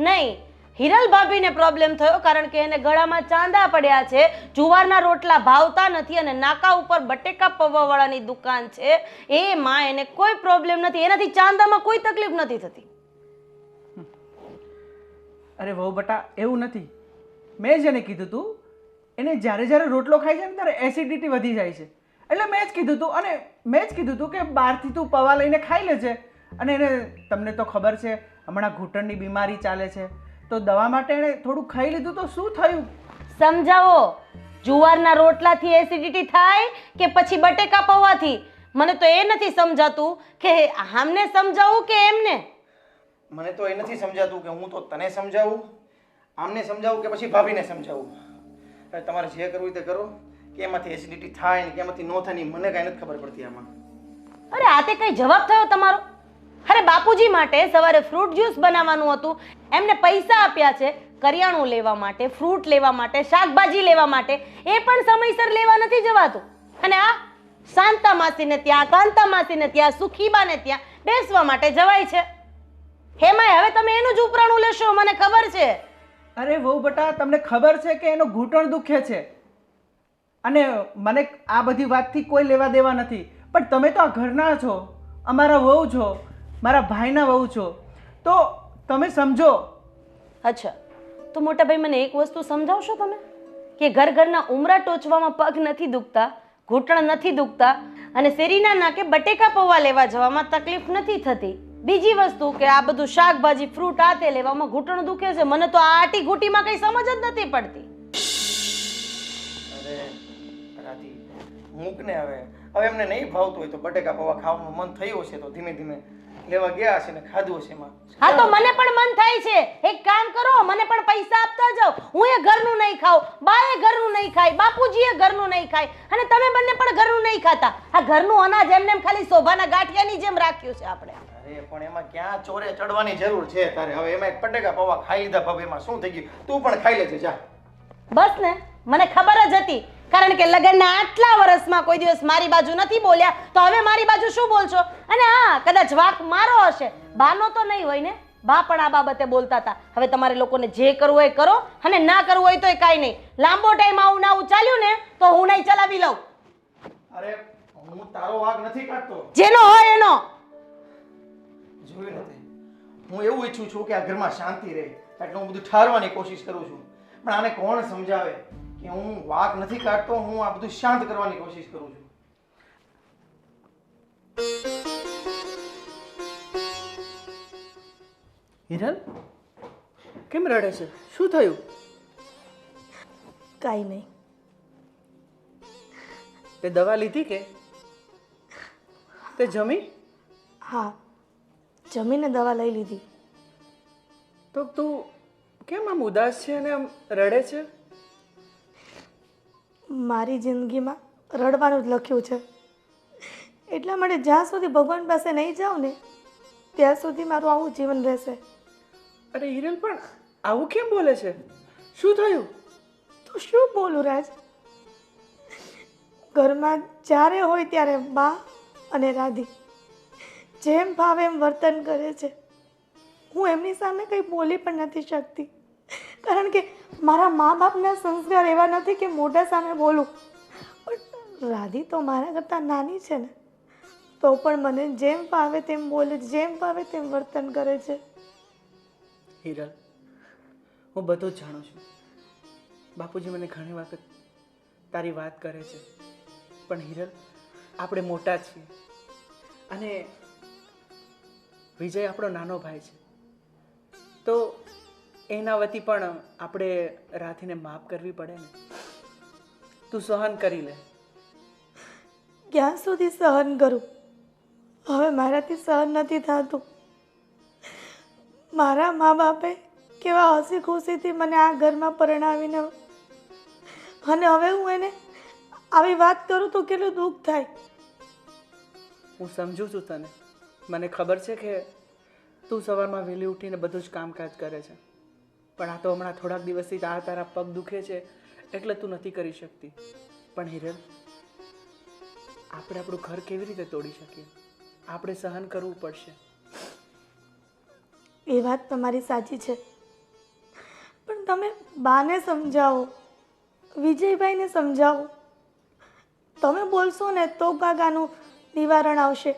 નહીં. હિરલ ભાભીને પ્રોબ્લેમ થયો કારણ કે એને ગળામાં ચાંદા પડ્યા છે, જુવારના રોટલા ભાવતા નથી અને નાકા ઉપર બટેકા પૌવાવાળાની દુકાન છે, એમાં એને કોઈ પ્રોબ્લેમ નથી, એનાથી ચાંદામાં કોઈ તકલીફ નથી થતી. અરે વહુ બટા, એવું નથી. મેં જેને કીધું તું એને જ્યારે રોટલો ખાય છે ને ત્યારે એસિડિટી વધી જાય છે, એટલે મેં જ કીધું તું. અને મેં જ કીધું તું કે બહારથી તું પૌવા લઈને ખાઈ લેજે. અને એને તમને તો ખબર છે હમણાં ઘૂંટણની બીમારી ચાલે છે, તો દવા માટે એણે થોડું ખાઈ લીધું તો શું થયું? સમજાવો, જુવારના રોટલાથી એસિડિટી થાય કે પછી બટેકા પૌવાથી? મને તો એ નથી સમજાતું કે આમને સમજાવું કે એમને. મને તો એ નથી સમજાતું કે હું તો તને સમજાવું, આમને સમજાવું કે પછી ભાભીને સમજાવું. હવે તમારે જે કરવું તે કરો, કે એમાંથી એસિડિટી થાય ને કે એમાંથી ન થાય ને મને કાંઈ નથી ખબર પડતી આમાં. અરે આ તે કઈ જવાબ થયો તમારો? અરે બાપુજી માટે સવારે ફ્રૂટ જ્યુસ બનાવવાનું હતું, એમને પૈસા આપ્યા છે કરિયાણું લેવા માટે, ફ્રૂટ લેવા માટે, શાકભાજી લેવા માટે, એ પણ સમયસર લેવા નથી જવાતું. અને આ શાંતા માસીને ત્યાં, કાંતા માસીને ત્યાં, સુખીબાને ત્યાં બેસવા માટે જવાય છે. હેમાય હવે તમે એનું જ ઉપરાણું લેશો, મને ખબર છે. અરે વહુ બટા, તમને ખબર છે કે એનો ઘૂંટણ દુખે છે અને મને આ બધી વાતથી કોઈ લેવા દેવા નથી. પણ તમે તો આ ઘરના છો, અમારા વહુ છો, મારા ભાઈના વહુ છો, તો તમે સમજો. અચ્છા, તો મોટા ભાઈ મને એક વસ્તુ સમજાવશો તમે કે ઘરના ઉમરા ટોચવામાં પગ નથી દુખતા, ઘૂંટણ નથી દુખતા અને શેરીના નાકે બટેકા પૌવા લેવા જવામાં તકલીફ નથી થતી. બીજી વસ્તુ કે આ બધું શાકભાજી, ફ્રૂટ આ તે લેવામાં ઘૂંટણ દુખે છે. મને તો આ આટી ઘૂંટીમાં કઈ સમજ જ નથી પડતી. અરે મૂક ને હવે હવે એમને નહીં ભાવતું હોય તો બટેકા પૌવા ખાવાનું મન થયું હશે તો ધીમે ધીમે લેવા ગયા હશે ને ખાધું હશે એમાં. હા તો મને પણ મન થાય છે. એક કામ કરો, મને પણ પૈસા આપતા જાઓ. હું એ ઘરનું નહીં ખાઉં, બા એ ઘરનું નહીં ખાય, બાપુજી એ ઘરનું નહીં ખાય અને તમે બંને પણ ઘરનું નહીં ખાતા. આ ઘરનું અનાજ એમને એમ ખાલી શોભાના ગાંઠિયાની જેમ રાખ્યું છે આપણે. અરે પણ એમાં ક્યાં ચોરે ચડવાની જરૂર છે તારે? હવે એમાં એક બટેકા પૌવા ખાઈ લીધા ભાભી, એમાં શું થઈ ગયું? તું પણ ખાઈ લેજે જા. બસ ને, મને ખબર જ હતી. કારણ કે લગ્નના આટલા વર્ષમાં કોઈ દિવસ મારી બાજુ નથી બોલ્યા, તો હવે મારી બાજુ શું બોલશો? અને હા, કદાચ વાંક મારો હશે, બાનો તો નહીં હોય ને. બા પણ આ બાબતે બોલતા હતા. હવે તમારે લોકોને જે કરવું હોય કરો અને ના કરવું હોય તો કાંઈ નહીં. લાંબો ટાઈમ આવું ના ચાલ્યું ને તો હું નહીં ચલાવી લઉં. અરે હું તારો વાગ નથી કાઢતો, જેનો હોય એનો. જોયું નથી, હું એવું ઈચ્છું છું કે આ ઘરમાં શાંતિ રહે, એટલે હું બધું ઠારવાની કોશિશ કરું છું. પણ આને કોણ સમજાવે કે હું વાક નથી કાઢતો, હું આ બધું શાંત કરવાની કોશિશ કરું છું. હિરલ કેમ રડે છે? શું થયું? કાંઈ નહીં. તે દવા લીધી કે તે જમી? હા, જમીને દવા લઈ લીધી. તો તું કેમ આમ ઉદાસ છે અને આમ રડે છે? મારી જિંદગીમાં રડવાનું જ લખ્યું છે. એટલા માટે જ્યાં સુધી ભગવાન પાસે નહીં જાઉં ને ત્યાં સુધી મારું આવું જીવન રહેશે. અરે હિરલ પણ આવું કેમ બોલે છે? શું થયું? તો શું બોલું રાજ? ઘરમાં જ્યારે હોય ત્યારે બા અને રાધી જેમ ભાવે એમ વર્તન કરે છે. હું એમની સામે કંઈ બોલી પણ નથી શકતી, કારણ કે મારા મા બાપના સંસ્કાર એવા નથી કે મોઢા સામે બોલું. પણ રાધી તો મારા કરતાં નાની છે ને, તો પણ મને જેમ ભાવે તેમ બોલે, જેમ ભાવે તેમ વર્તન કરે છે. હિરલ, હું બધું જ જાણું છું. બાપુજી મને ઘણી વખત તારી વાત કરે છે, પણ હિરલ આપણે મોટા છીએ અને વિજય આપણો નાનો ભાઈ છે, તો એના વતી પણ આપણે રાધીને માફ કરવી પડે ને. તું સહન કરી લે. ક્યાં સુધી સહન કરું? હવે મારાથી સહન નથી થતું. મારા મા બાપે કેવા હસી ખુશીથી મને આ ઘરમાં પરણાવીને, અને હવે હું એને આવી વાત કરું તો કેટલું દુઃખ થાય. હું સમજુ છું તને. મને ખબર છે કે તું સવારમાં વહેલી ઉઠીને બધું જ કામકાજ કરે છે, પણ આ તો હમણાં થોડાક દિવસથી આ તારા પગ દુખે છે એટલે તું નથી કરી શકતી. પણ હિરલ, આપણે આપણું ઘર કેવી રીતે તોડી શકીએ? આપણે સહન કરવું પડશે. એ વાત તમારી સાચી છે, પણ તમે બાને સમજાવો, વિજયભાઈને સમજાવો. તમે બોલશો ને તો કાકાનું નિવારણ આવશે,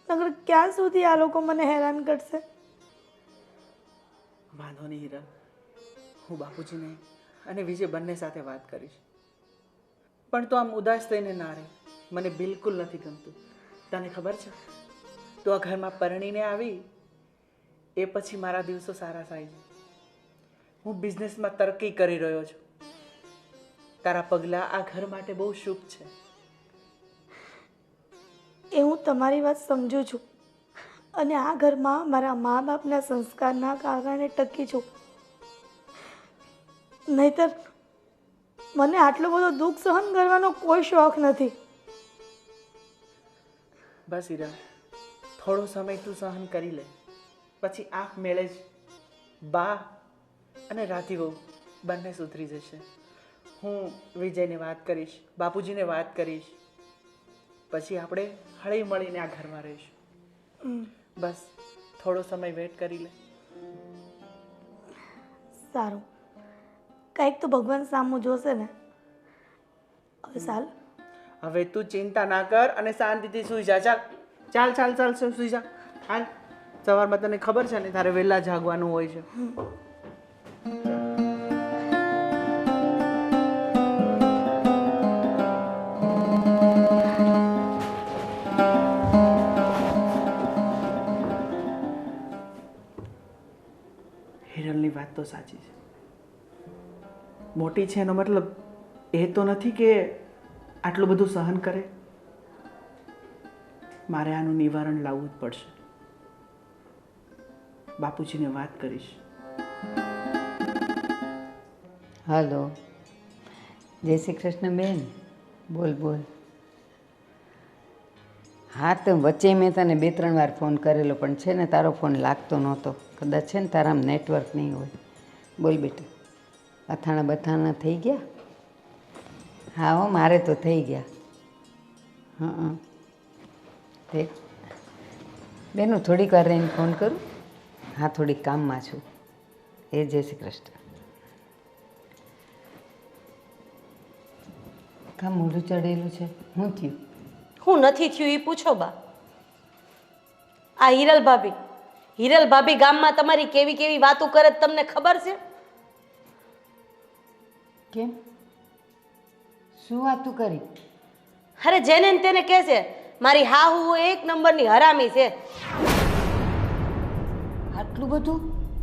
નકર ક્યાં સુધી આ લોકો મને હેરાન કરશે? વાંધો નહીં હિરલ, હું બાપુજીને અને વિજય બંને સાથે વાત કરીશ. પણ તો આમ ઉદાસ થઈને ના રહે, મને બિલકુલ નથી ગમતું. તને ખબર છે, તું આ ઘરમાં પરણીને આવી એ પછી મારા દિવસો સારા થાય છે. હું બિઝનેસમાં તરક્કી કરી રહ્યો છું. તારા પગલાં આ ઘર માટે બહુ શુભ છે. એ હું તમારી વાત સમજુ છું, અને આ ઘરમાં મારા મા બાપના સંસ્કારના કારણે ટકી છું. નહીતર મને આટલો બધો દુઃખ સહન કરવાનો કોઈ શોખ નથી. બસ હીરા, થોડો સમય તું સહન કરી લે, પછી આંખ મેળે જ બા અને રાધીવો બંને સુધરી જશે. હું વિજયને વાત કરીશ, બાપુજીને વાત કરીશ, પછી આપણે હળી મળીને આ ઘરમાં રહીશું. બસ થોડો સમય વેટ કરી લે. સારું, કંઈક તો ભગવાન સામું જોશે ને. હવે ચાલ. હવે તું ચિંતા ના કર અને શાંતિથી સૂઈ જા. ચાલ ચાલ ચાલ ચાલ સૂઈ જા. હાલ, સવારમાં તને ખબર છે ને તારે વહેલા જાગવાનું હોય છે. હિરલની વાત તો સાચી છે. મોટી છે એનો મતલબ એ તો નથી કે આટલું બધું સહન કરે? મારે આનું નિવારણ લાવવું જ પડશે. બાપુજીને વાત કરીશ. હલો, જય શ્રી કૃષ્ણ બેન. બોલ બોલ. હા, તો વચ્ચે મેં તને 2-3 વાર ફોન કરેલો, પણ છે ને તારો ફોન લાગતો નહોતો. કદાચ છે ને તારામાં નેટવર્ક નહીં હોય. બોલ બેટા, અથાણા બથાણા થઈ ગયા? હા હો, મારે તો થઈ ગયા. હા તે બેનું થોડીક વાર રહીને ફોન કરું. હા, થોડીક કામમાં છું. એ જય શ્રી કૃષ્ણ. કામ મોઢું ચડેલું છે, શું થયું? હું નથી થયું એ પૂછો બા. આ હિરલ ભાભી ગામમાં તમારી કેવી કેવી વાતો કરે તમને ખબર છે? કેમ? શું વાતું કરી? અરે જેને ને તેને કહે છે મારી હાહુ એક નંબરની હરામી છે. આટલું બધું?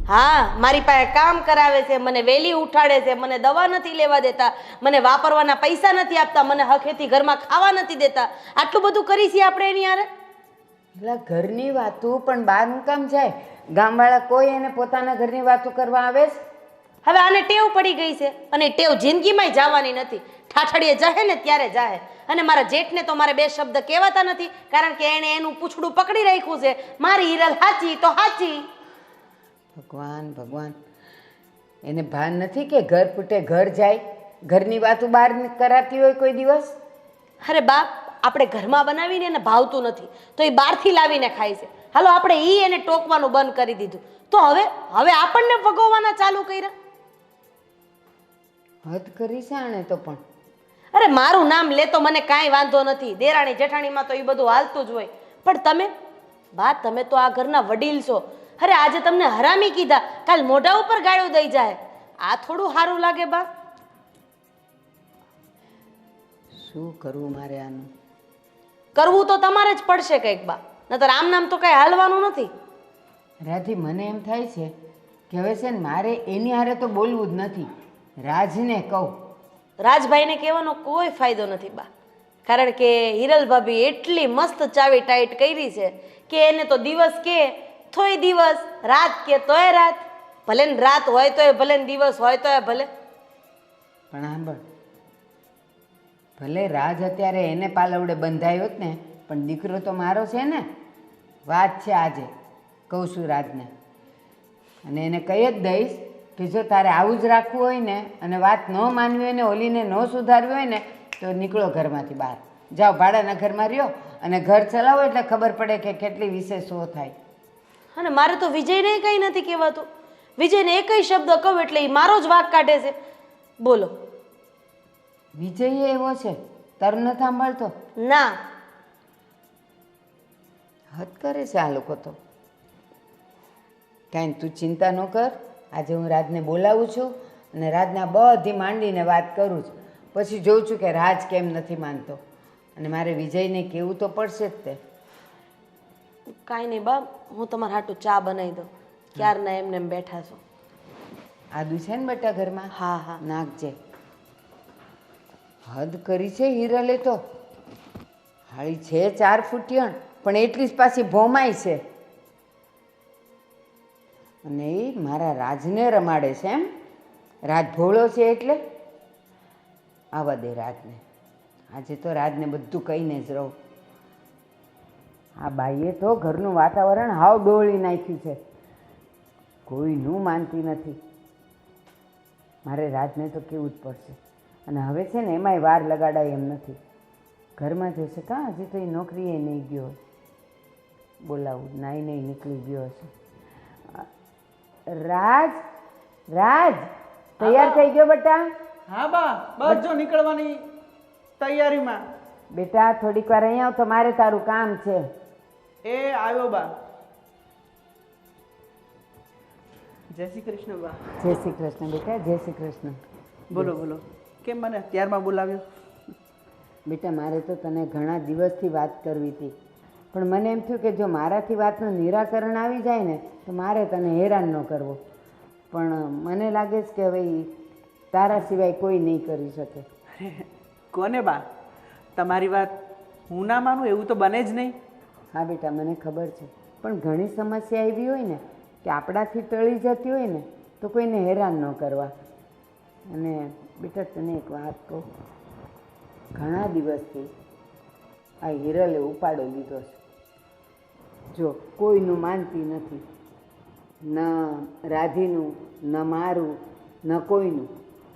હા, મારી પાસે કામ કરાવે છે, મને વેલી ઉઠાડે છે, મને દવા નથી લેવા દેતા, મને વાપરવાના પૈસા નથી આપતા, મને હખેથી ઘરમાં ખાવા નથી દેતા. આટલું બધું કરી છે આપણે એની હારે? એટલે ઘરની વાતું પણ બહારનું કામ જાય? ગામવાળા કોઈ એને પોતાના ઘરની વાતો કરવા આવે છે? હવે આને ટેવ પડી ગઈ છે અને ટેવ જિંદગીમાં જવાની નથી. ઠાઠડીએ જાહે ને ત્યારે જાહે. અને મારા જેઠને તો મારે 2 શબ્દ કહેવાતા નથી, કારણ કે એણે એનું પૂછડું પકડી રાખ્યું છે. મારી હિરલ હાચી તો હાચી. ભગવાન ભગવાન, એને ભાન નથી કે ઘર ફૂટે ઘર જાય? ઘરની વાતો બહાર કરાતી હોય કોઈ દિવસ? અરે બાપ, આપણે ઘરમાં બનાવીને એને ભાવતું નથી તો એ બહારથી લાવીને ખાય છે. હાલો આપણે એને ટોકવાનું બંધ કરી દીધું તો હવે આપણને ભગવવાના ચાલુ કર્યા. હદ કરી છે આણે તો. પણ અરે મારું નામ લે તો મને કાંઈ વાંધો નથી, દેરાણી જેઠાણીમાં તો એ બધું હાલતું જ હોય. પણ તમે તો આ ઘરના વડીલ છો. અરે આજે તમને હરામી કીધા, કાલ મોઢા ઉપર ગાળું દઈ જાય. આ થોડું સારું લાગે બા? શું કરવું મારે આનું? કરવું તો તમારે જ પડશે કંઈક બા, નતર આમ નામ તો કઈ હાલવાનું નથી. રાધી, મને એમ થાય છે કે હવે છે ને મારે એની હારે તો બોલવું જ નથી. રાજને કહું. રાજભાઈને કહેવાનો કોઈ ફાયદો નથી બા, કારણ કે હિરલ ભાભી એટલી મસ્ત ચાવી ટાઈટ કરી છે કે એને તો દિવસ કે તોય દિવસ, રાત કે તોય રાત. ભલે ને રાત હોય તોય ભલે ને દિવસ હોય તોય ભલે. પણ સાંભળ, ભલે રાજ અત્યારે એને પાલવડે બંધાયો જ ને, પણ દીકરો તો મારો છે ને. વાત છે આજે કહું છું રાજને, અને એને કહી જ દઈશ કે જો તારે આવું જ રાખવું હોય ને અને વાત ન માનવી હોય ને, ઓલીને ન સુધારવી હોય ને, તો નીકળો ઘરમાંથી બહાર. જાઓ ભાડાના ઘરમાં રહ્યો અને ઘર ચલાવો એટલે ખબર પડે કે કેટલી વિશે શું થાય. અને મારે તો વિજયને કંઈ નથી કહેવાતું. વિજયને એકય શબ્દ કહું એટલે એ મારો જ વાંક કાઢે છે. બોલો. વિજય એવો છે? તારું નથી સાંભળતો? ના, હદ કરે છે આ લોકો તો. કાંઈ તું ચિંતા ન કર. આજે હું રાજને બોલાવું છું અને રાજને બધી માંડીને વાત કરું છું. પછી જોઉં છું કે રાજ કેમ નથી માનતો, અને મારે વિજયને કહેવું તો પડશે જ તે. કાંઈ નહીં બા, હું તમારા હાટું ચા બનાવી દઉં. ક્યારના એમને એમ બેઠા છો. આદુ છે ને બેટા ઘરમાં? હા હા, નાખજે. હદ કરી છે હિરલે તો. હાળી છે 4 ફૂટિયણ, પણ એટલી જ પાછી ભોમાય છે. અને એ મારા રાજને રમાડે છે એમ? રાજ ભોળો છે એટલે? આવવા દે રાજને. આજે તો રાજને બધું કહીને જ રહું. આ બાઈએ તો ઘરનું વાતાવરણ હાવ ડોળી નાખ્યું છે. કોઈનું માનતી નથી. મારે રાજને તો કહેવું જ પડશે. અને હવે છે ને એમાંય વાર લગાડાય એમ નથી. ઘરમાં જશે કાં? હજી તો એ નોકરીએ નહીં ગયો. બોલાવું, નાઈ નહીં નીકળી ગયો હશે. રાજ, તૈયાર થઈ ગયો બેટા? હા બા, બસ જો નીકળવાની તૈયારીમાં. બેટા થોડીક વાર અહીંયા આવ તો મારે તારું કામ છે. એ આવ્યો બા. જય શ્રી કૃષ્ણ બા. જય શ્રી કૃષ્ણ બેટા, જય શ્રી કૃષ્ણ. બોલો બોલો, કેમ મને અત્યારમાં બોલાવ્યો? બેટા મારે તો તને ઘણા દિવસથી વાત કરવી હતી, પણ મને એમ થયું કે જો મારાથી વાતનું નિરાકરણ આવી જાય ને તો મારે તને હેરાન ન કરવો. પણ મને લાગે છે કે હવે તારા સિવાય કોઈ નહીં કરી શકે. અરે કોને બા? તમારી વાત હું ના માનું એવું તો બને જ નહીં. હા બેટા મને ખબર છે, પણ ઘણી સમસ્યા એવી હોય ને કે આપણાથી ટળી જતી હોય ને તો કોઈને હેરાન ન કરવા. અને બેટા તને એક વાત કહું, ઘણા દિવસથી આ હિરલે ઉપાડો લીધો છે. જો કોઈનું માનતી નથી, ન રાધીનું, ન મારું, ન કોઈનું.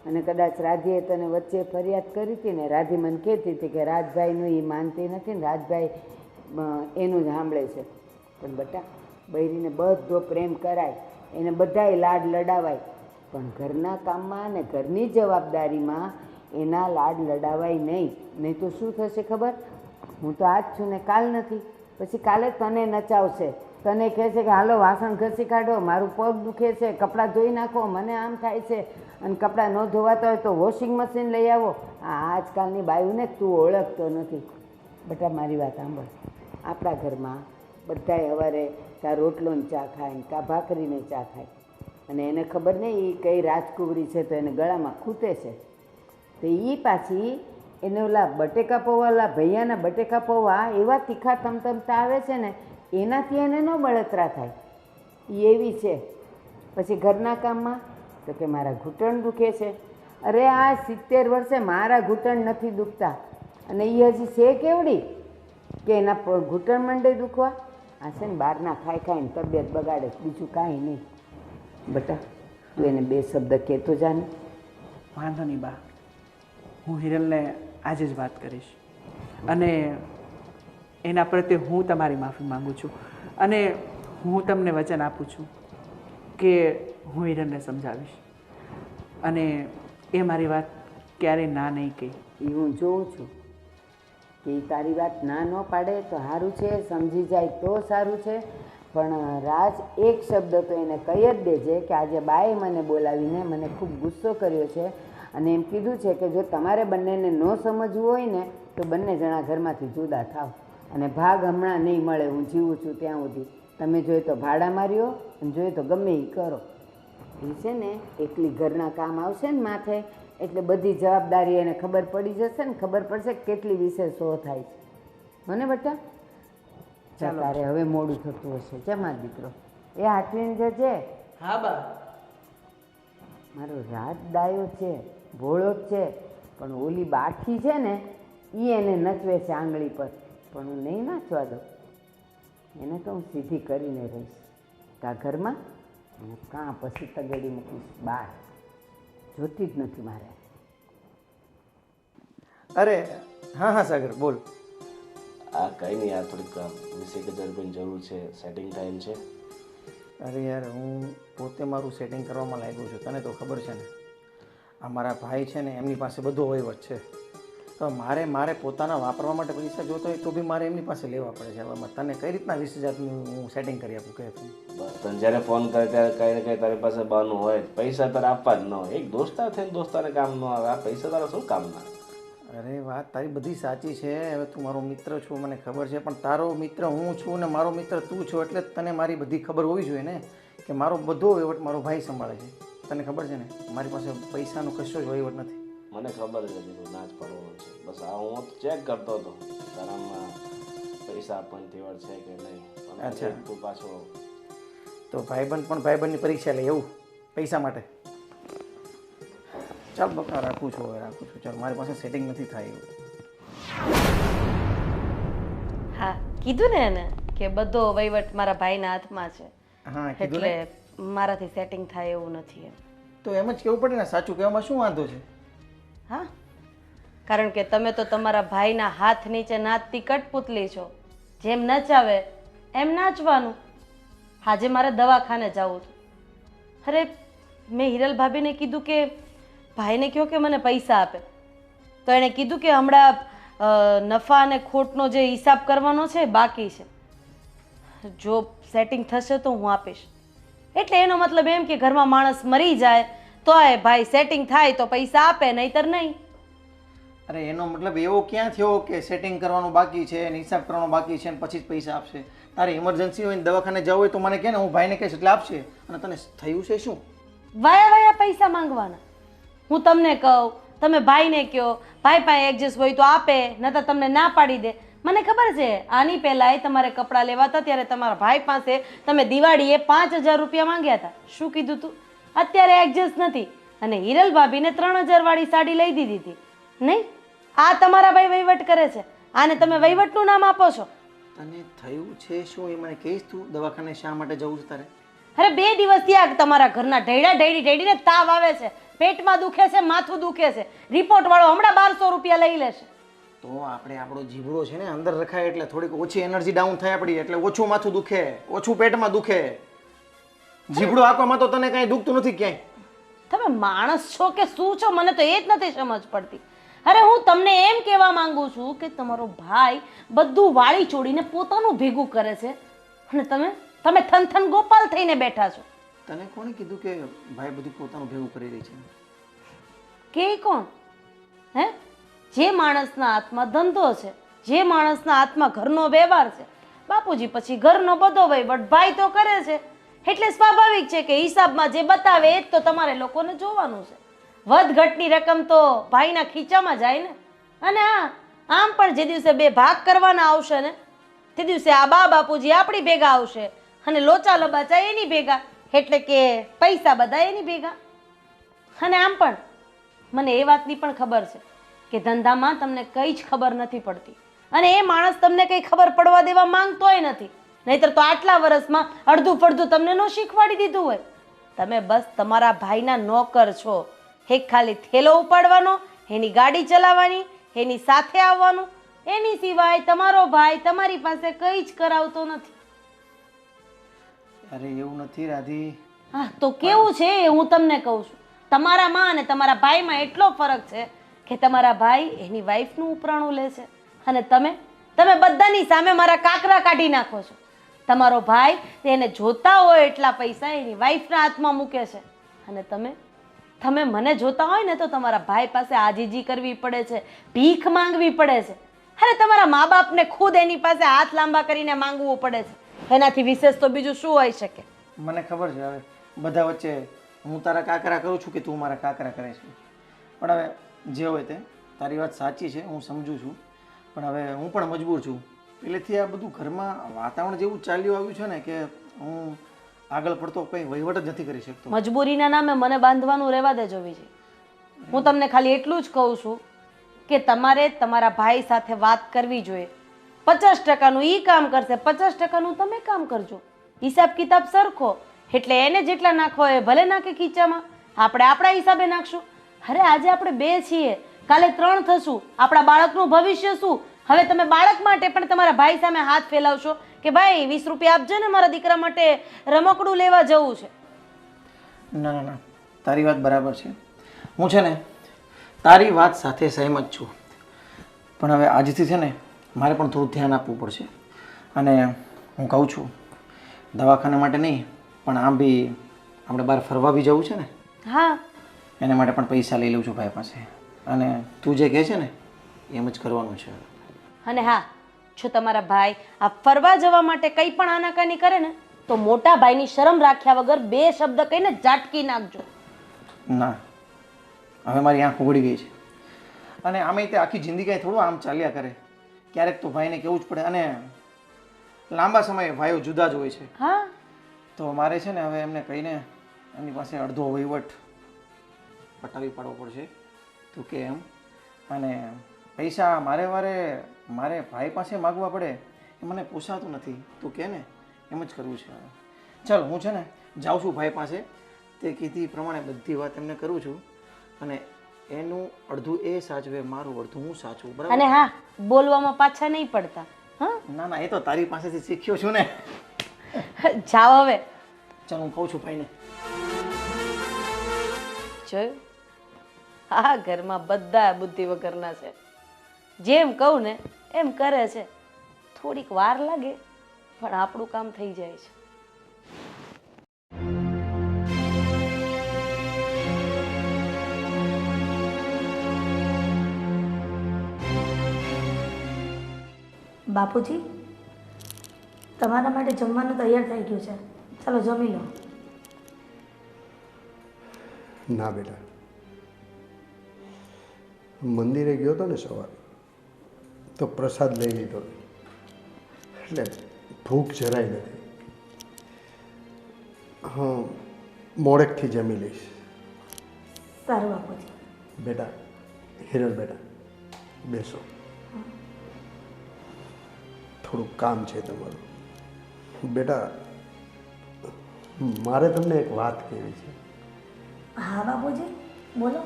અને કદાચ રાધીએ તને વચ્ચે ફરિયાદ કરી હતી ને, રાધી મને કહેતી હતી કે રાજભાઈનું એ માનતી નથી ને રાજભાઈ એનું જ સાંભળે છે. પણ બેટા બૈરીને બધો પ્રેમ કરાય, એને બધાય લાડ લડાવાય, પણ ઘરના કામમાં અને ઘરની જવાબદારીમાં એના લાડ લડાવાય નહીં. નહીં તો શું થશે ખબર? હું તો આજ છું ને કાલ નથી, પછી કાલે તને નચાવશે, તને કહેશે કે હાલો વાસણ ઘસી કાઢો, મારું પગ દુખે છે, કપડાં ધોઈ નાખો, મને આમ થાય છે, અને કપડાં ન ધોવાતા હોય તો વોશિંગ મશીન લઈ આવો. આ આજકાલની બાયુને તું ઓળખતો નથી. બેટા મારી વાત સાંભળ, આપણા ઘરમાં બધાય સવારે કાં રોટલોને ચા ખાય ને કાં ભાખરીને ચા ખાય, અને એને ખબર નહીં એ કઈ રાજકુવરી છે તો એને ગળામાં ખૂટે છે. તો એ પાછી એને ઓલા બટેકા પૌવા, ઓલા ભૈયાના બટેકા પૌવા એવા તીખા તમતમતા આવે છે ને, એનાથી એને ન બળતરા થાય. એ એવી છે. પછી ઘરના કામમાં તો કે મારા ઘૂંટણ દુખે છે. અરે આ 70 વર્ષે મારા ઘૂંટણ નથી દુખતા, અને એ હજી છે કેવડી કે એના ઘૂંટણ મંડે દુખવા. આ છે ને બહારના ખાઈ ખાઈને તબિયત બગાડે, બીજું કાંઈ નહીં. બેટા તું એને 2 શબ્દ કહેતો જાને. વાંધો નહીં બા, હું હિરલને આજે જ વાત કરીશ, અને એના પ્રત્યે હું તમારી માફી માગું છું, અને હું તમને વચન આપું છું કે હું હિરલને સમજાવીશ, અને એ મારી વાત ક્યારેય ના નહીં કહી. એ હું જોઉં છું કે એ તારી વાત ના ન પાડે તો સારું છે, સમજી જાય તો સારું છે. પણ રાજ એક શબ્દ તો એને કહી જ દેજે કે આજે બાએ મને બોલાવીને મને ખૂબ ગુસ્સો કર્યો છે, અને એમ કીધું છે કે જો તમારે બંનેને ન સમજવું હોય ને તો બંને જણા ઘરમાંથી જુદા થાવ, અને ભાગ હમણાં નહીં મળે. હું જીવું છું ત્યાં સુધી તમે જોઈએ તો ભાડા માર્યો, અને જોઈએ તો ગમે એ કરો. એ છે ને એકલી ઘરના કામ આવશે ને માથે, એટલે બધી જવાબદારી એને ખબર પડી જશે ને, ખબર પડશે કે કેટલી વિશે શો થાય છે. મને બેટા તારે હવે મોડું થતું હશે. જમા દીકરો એ હાથવીને જજે. હા બા. મારો રાત ડાયો છે, ભોળો જ છે, પણ ઓલી બાઠી છે ને એ એને નચવે છે આંગળી પર, પણ હું નહીં નાચવા દઉં. એને તો હું સીધી કરીને રહીશ કાં ઘરમાં, અને કાં પછી તગેડી મૂકીશ બહાર. જોતી જ નથી મારે. અરે હા હા સાગર બોલ. આ કંઈ નહીં યાર, થોડીક 20,000 રૂપિયાની જરૂર છે, સેટિંગ ટાઈમ છે. અરે યાર હું પોતે મારું સેટિંગ કરવામાં લાગ્યો છું, તને તો ખબર છે ને આ મારા ભાઈ છે ને એમની પાસે બધો વહીવટ છે, તો મારે પોતાના વાપરવા માટે પૈસા જોતો હોય તો બી મારે એમની પાસે લેવા પડે છે. હવે તને કઈ રીતના 20,000 હું સેટિંગ કરી આપું કહે તું? બસ તને જ્યારે ફોન કરે ત્યારે કંઈ ને કંઈ તારી પાસે બહાનું હોય, પૈસા તારે આપવા જ ન હોય. એક દોસ્તાર થઈને દોસ્તારને કામ ન આવે, આ પૈસા તારા શું કામના? અરે વાત તારી બધી સાચી છે. હવે તું મારો મિત્ર છો મને ખબર છે, પણ તારો મિત્ર હું છું ને મારો મિત્ર તું છો, એટલે તને મારી બધી ખબર હોવી જોઈએ ને કે મારો બધો વહીવટ મારો ભાઈ સંભાળે છે. તને ખબર છે ને મારી પાસે પૈસાનો કશો જ વહીવટ નથી. મને ખબર જ હતી તું નાચ પડવાનો છે. બસ આ હું ચેક કરતો હતો તારામાં પૈસા આપવાની તેવડ છે કે નહીં. અચ્છા તું પાછો તો ભાઈબંધ પણ ભાઈબંધની પરીક્ષા લે એવું પૈસા માટે? ચાલ બકા રાખું છું, હવે રાખું છું. ચાલ મારી પાસે સેટિંગ નથી થાય એવું. હા કીધું ને એને કે બધો વહીવટ મારા ભાઈના હાથમાં છે, હા કીધું ને. એટલે મારાથી સેટિંગ થાય એવું નથી એમ. તો એમ જ કેવું પડે ને, સાચું કહેવામાં શું વાંધો છે? હા કારણ કે તમે તો તમારા ભાઈના હાથ નીચે નાચતી કઠપુતલી છો, જેમ નચાવે એમ નાચવાનું. આજે મારે દવાખાને જવું હતું. અરે મેં હિરલ ભાભીને કીધું કે ભાઈને કહો કે મને પૈસા આપે, તો એણે કીધું કે હમણાં નફા અને ખોટનો જે હિસાબ કરવાનો છે બાકી છે, જો સેટિંગ થશે તો હું આપીશ. એટલે એનો મતલબ એમ કે ઘરમાં માણસ મરી જાય તો એ ભાઈ સેટિંગ થાય તો પૈસા આપે, નહીતર નહીં. અરે એનો મતલબ એવો ક્યાં થયો કે સેટિંગ કરવાનું બાકી છે અને હિસાબ કરવાનો બાકી છે અને પછી જ પૈસા આપશે? તારે ઇમરજન્સી હોય ને દવાખાને જવું હોય તો મને કહે ને, હું ભાઈને કહીશ એટલે આપશે. અને તને થયું છે શું? વાયા વાયા પૈસા માંગવાના. હું તમને કહું તમે ભાઈને કહો, ભાઈ પાસે એડજસ્ટ હોય તો આપે, નહીંતર તમને ના પાડી દે. મને ખબર છે આની પહેલાંય તમારે કપડાં લેવા હતા ત્યારે તમારા ભાઈ પાસે તમે દિવાળીએ 5,000 રૂપિયા માંગ્યા હતા. શું કીધું તું? અત્યારે એડજસ્ટ નથી અને હિરલ ભાભીને 3,000 વાળી સાડી લઈ દીધી હતી નહીં? આ તમારા ભાઈ વહીવટ કરે છે, આને તમે વહીવટનું નામ આપો છો. તને થયું છે શું એ મને કહીશ? તું દવાખાને શા માટે જવું છે તારે? અરે 2 દિવસથી આ તમારા ઘરના ઢેડીને તાવ આવે છે, પેટમાં દુખે છે, માથું દુખે છે. રિપોર્ટ વાળો હમણાં 1,200 રૂપિયા લઈ લેશે. તો આપણે આપણો જીભડો છે ને અંદર રખાય એટલે થોડીક ઓછી એનર્જી ડાઉન થાય આપણી, એટલે ઓછું માથું દુખે, ઓછું પેટમાં દુખે. જીભડો આપવામાં તો તને કાંઈ દુખતું નથી ક્યાંય. તમે માણસ છો કે શું છો? મને તો એ જ નથી સમજ પડતી. અરે હું તમને એમ કહેવા માંગુ છું કે તમારો ભાઈ બધું વાળી છોડીને પોતાનું ભેગું કરે છે અને તમે થનથન ગોપાલ થઈને બેઠા છો. તને કોણે કીધું કે ભાઈ બધું પોતાનું ભેગું કરી રહી છે? કે કોણ? હે? જે માણસના હાથમાં ધંધો છે, જે માણસના હાથમાં ઘરનો વ્યવહાર છે, બાપુજી પછી ઘરનો બધો વહીવટ ભાઈ તો કરે છે. એટલે સ્વાભાવિક છે કે હિસાબમાં જે બતાવે એ જ તો તમારે લોકોને જોવાનું છે. વધ ઘટની રકમ તો ભાઈના ખીચામાં જાય ને. અને હા, આમ પણ જે દિવસે 2 ભાગ કરવાના આવશે ને તે દિવસે આ બાપુજી આપણી ભેગા આવશે અને લોચા લબાચા એની ભેગા, એટલે કે પૈસા બધા એની ભેગા. અને આમ પણ મને એ વાતની પણ ખબર છે કે ધંધામાં તમને કંઈ જ ખબર નથી પડતી અને એ માણસ તમને કંઈ ખબર પડવા દેવા માંગતોય નથી. નહીતર તો આટલા વર્ષમાં અડધું ફડધું તમને ન શીખવાડી દીધું હોય. તમે બસ તમારા ભાઈના નોકર છો. એક ખાલી થેલો ઉપાડવાનો, એની ગાડી ચલાવવાની, એની સાથે આવવાનું, એની સિવાય તમારો ભાઈ તમારી પાસે કંઈ જ કરાવતો નથી. અરે એવું નથી રાધી. હા તો કેવું છે એ હું તમને કહું છું. તમારામાં અને તમારા ભાઈમાં એટલો ફરક છે કે તમારા ભાઈ એની વાઈફનું ઉપરાણું લે છે અને તમે બધાની સામે મારા કાકરા કાઢી નાખો છો. તમારો ભાઈ તેને જોતા હોય એટલા પૈસા એની વાઈફના હાથમાં મૂકે છે અને તમે મને જોતા હોય ને તો તમારા ભાઈ પાસે આજીજી કરવી પડે છે, ભીખ માંગવી પડે છે. અરે તમારા મા બાપને ખુદ એની પાસે હાથ લાંબા કરીને માંગવું પડે છે. એનાથી વિશેષ તો બીજું શું હોઈ શકે? મને ખબર છે. હવે બધા વચ્ચે હું તારા કાકરા કરું છું કે તું મારા કાકરા કરે છે, પણ હવે જે હોય તે તારી વાત સાચી છે, હું સમજુ છું. પણ હવે હું પણ મજબૂર છું. પહેલેથી આ બધું ઘરમાં વાતાવરણ જેવું ચાલ્યું આવ્યું છે ને કે હું આગળ પડતો કંઈ વહીવટ જ નથી કરી શકતો. મજબૂરીના નામે મને બાંધવાનું રહેવા દેજો વિજય. હું તમને ખાલી એટલું જ કહું છું કે તમારે તમારા ભાઈ સાથે વાત કરવી જોઈએ. 50%નું એ કામ કરશે, 50%નું તમે કામ કરજો. હિસાબ કિતાબ સરખો, એટલે એને જેટલા નાખો એ ભલે નાખે ખીચામાં, આપણે આપણા હિસાબે નાખશું. અરે આજે આપણે 2 છીએ, કાલે 3 થશું. આપણા બાળકનું ભવિષ્ય શું? હવે તમે બાળક માટે પણ તમારા ભાઈ સામે હાથ ફેલાવશો કે ભાઈ 20 રૂપિયા આપજો ને, મારા દીકરા માટે રમકડું લેવા જવું છે. ના ના ના, તારી વાત બરાબર છે. હું છે ને તારી વાત સાથે સહેમત છું, પણ હવે આજથી છે ને મારે પણ થોડું ધ્યાન આપવું પડશે. અને હું કહું છું દવાખાના માટે નહીં, પણ આમ બી આપણે બહાર ફરવા બી જવું છે ને. હા, એના માટે પણ પૈસા લઈ લઉં છું ભાઈ પાસે. અને તું જે કહે છે ને એમ જ કરવાનું છે. અને હા, જો તમારા ભાઈ આ ફરવા જવા માટે કંઈ પણ આનાકાની કરે ને તો મોટા ભાઈની શરમ રાખ્યા વગર 2 શબ્દ કહીને ઝાટકી નાખજો. ના, હવે મારી આંખ ઉઘડી ગઈ છે. અને આમે તે આખી જિંદગી થોડું આમ ચાલ્યા કરે. ક્યારેક તો ભાઈને કહેવું જ પડે. અને લાંબા સમયે ભાઈઓ જુદા જ હોય છે. હા, તો મારે છે ને હવે એમને કહીને એમની પાસે અડધો વહીવટ પટાવી પાડવો પડશે. તું કે એમ. અને પૈસા મારે ભાઈ પાસે માગવા પડે એ મને પોસાતું નથી. તું કે ને એમ જ કરવું છે. ચાલ હું છે ને જાઉં છું ભાઈ પાસે. તે કીધી પ્રમાણે બધી વાત એમને કરું છું અને એનું અડધું એ સાચવે, મારું અડધું હું સાચવું. બરાબર? અને હા, બોલવામાં પાછા નહીં પડતા. હા, ના ના, એ તો તારી પાસેથી શીખ્યો છું ને. જાઓ હવે. ચાલ હું કહું છું ભાઈને. જોયું, આ ઘરમાં બધા બુદ્ધિ વગરના છે. જેમ કહું ને એમ કરે છે. થોડીક વાર લાગે પણ આપણું કામ થઈ જાય છે. બાપુજી, તમારા માટે જમવાનું તૈયાર થઈ ગયું છે, ચાલો જમી લો. ના બેટા, મંદિરે ગયો હતો ને સવારે તો પ્રસાદ લઈ લીધો એટલે ભૂખ જરાય નથી. હા, મોડેકથી જમી લઈશ. સારું બાપુજી. બેટા, હિરલ બેટા, બેસો. થોડુંક કામ છે તમારું. બેટા, મારે તમને એક વાત કહેવી છે. હા બાપુજી, બોલો.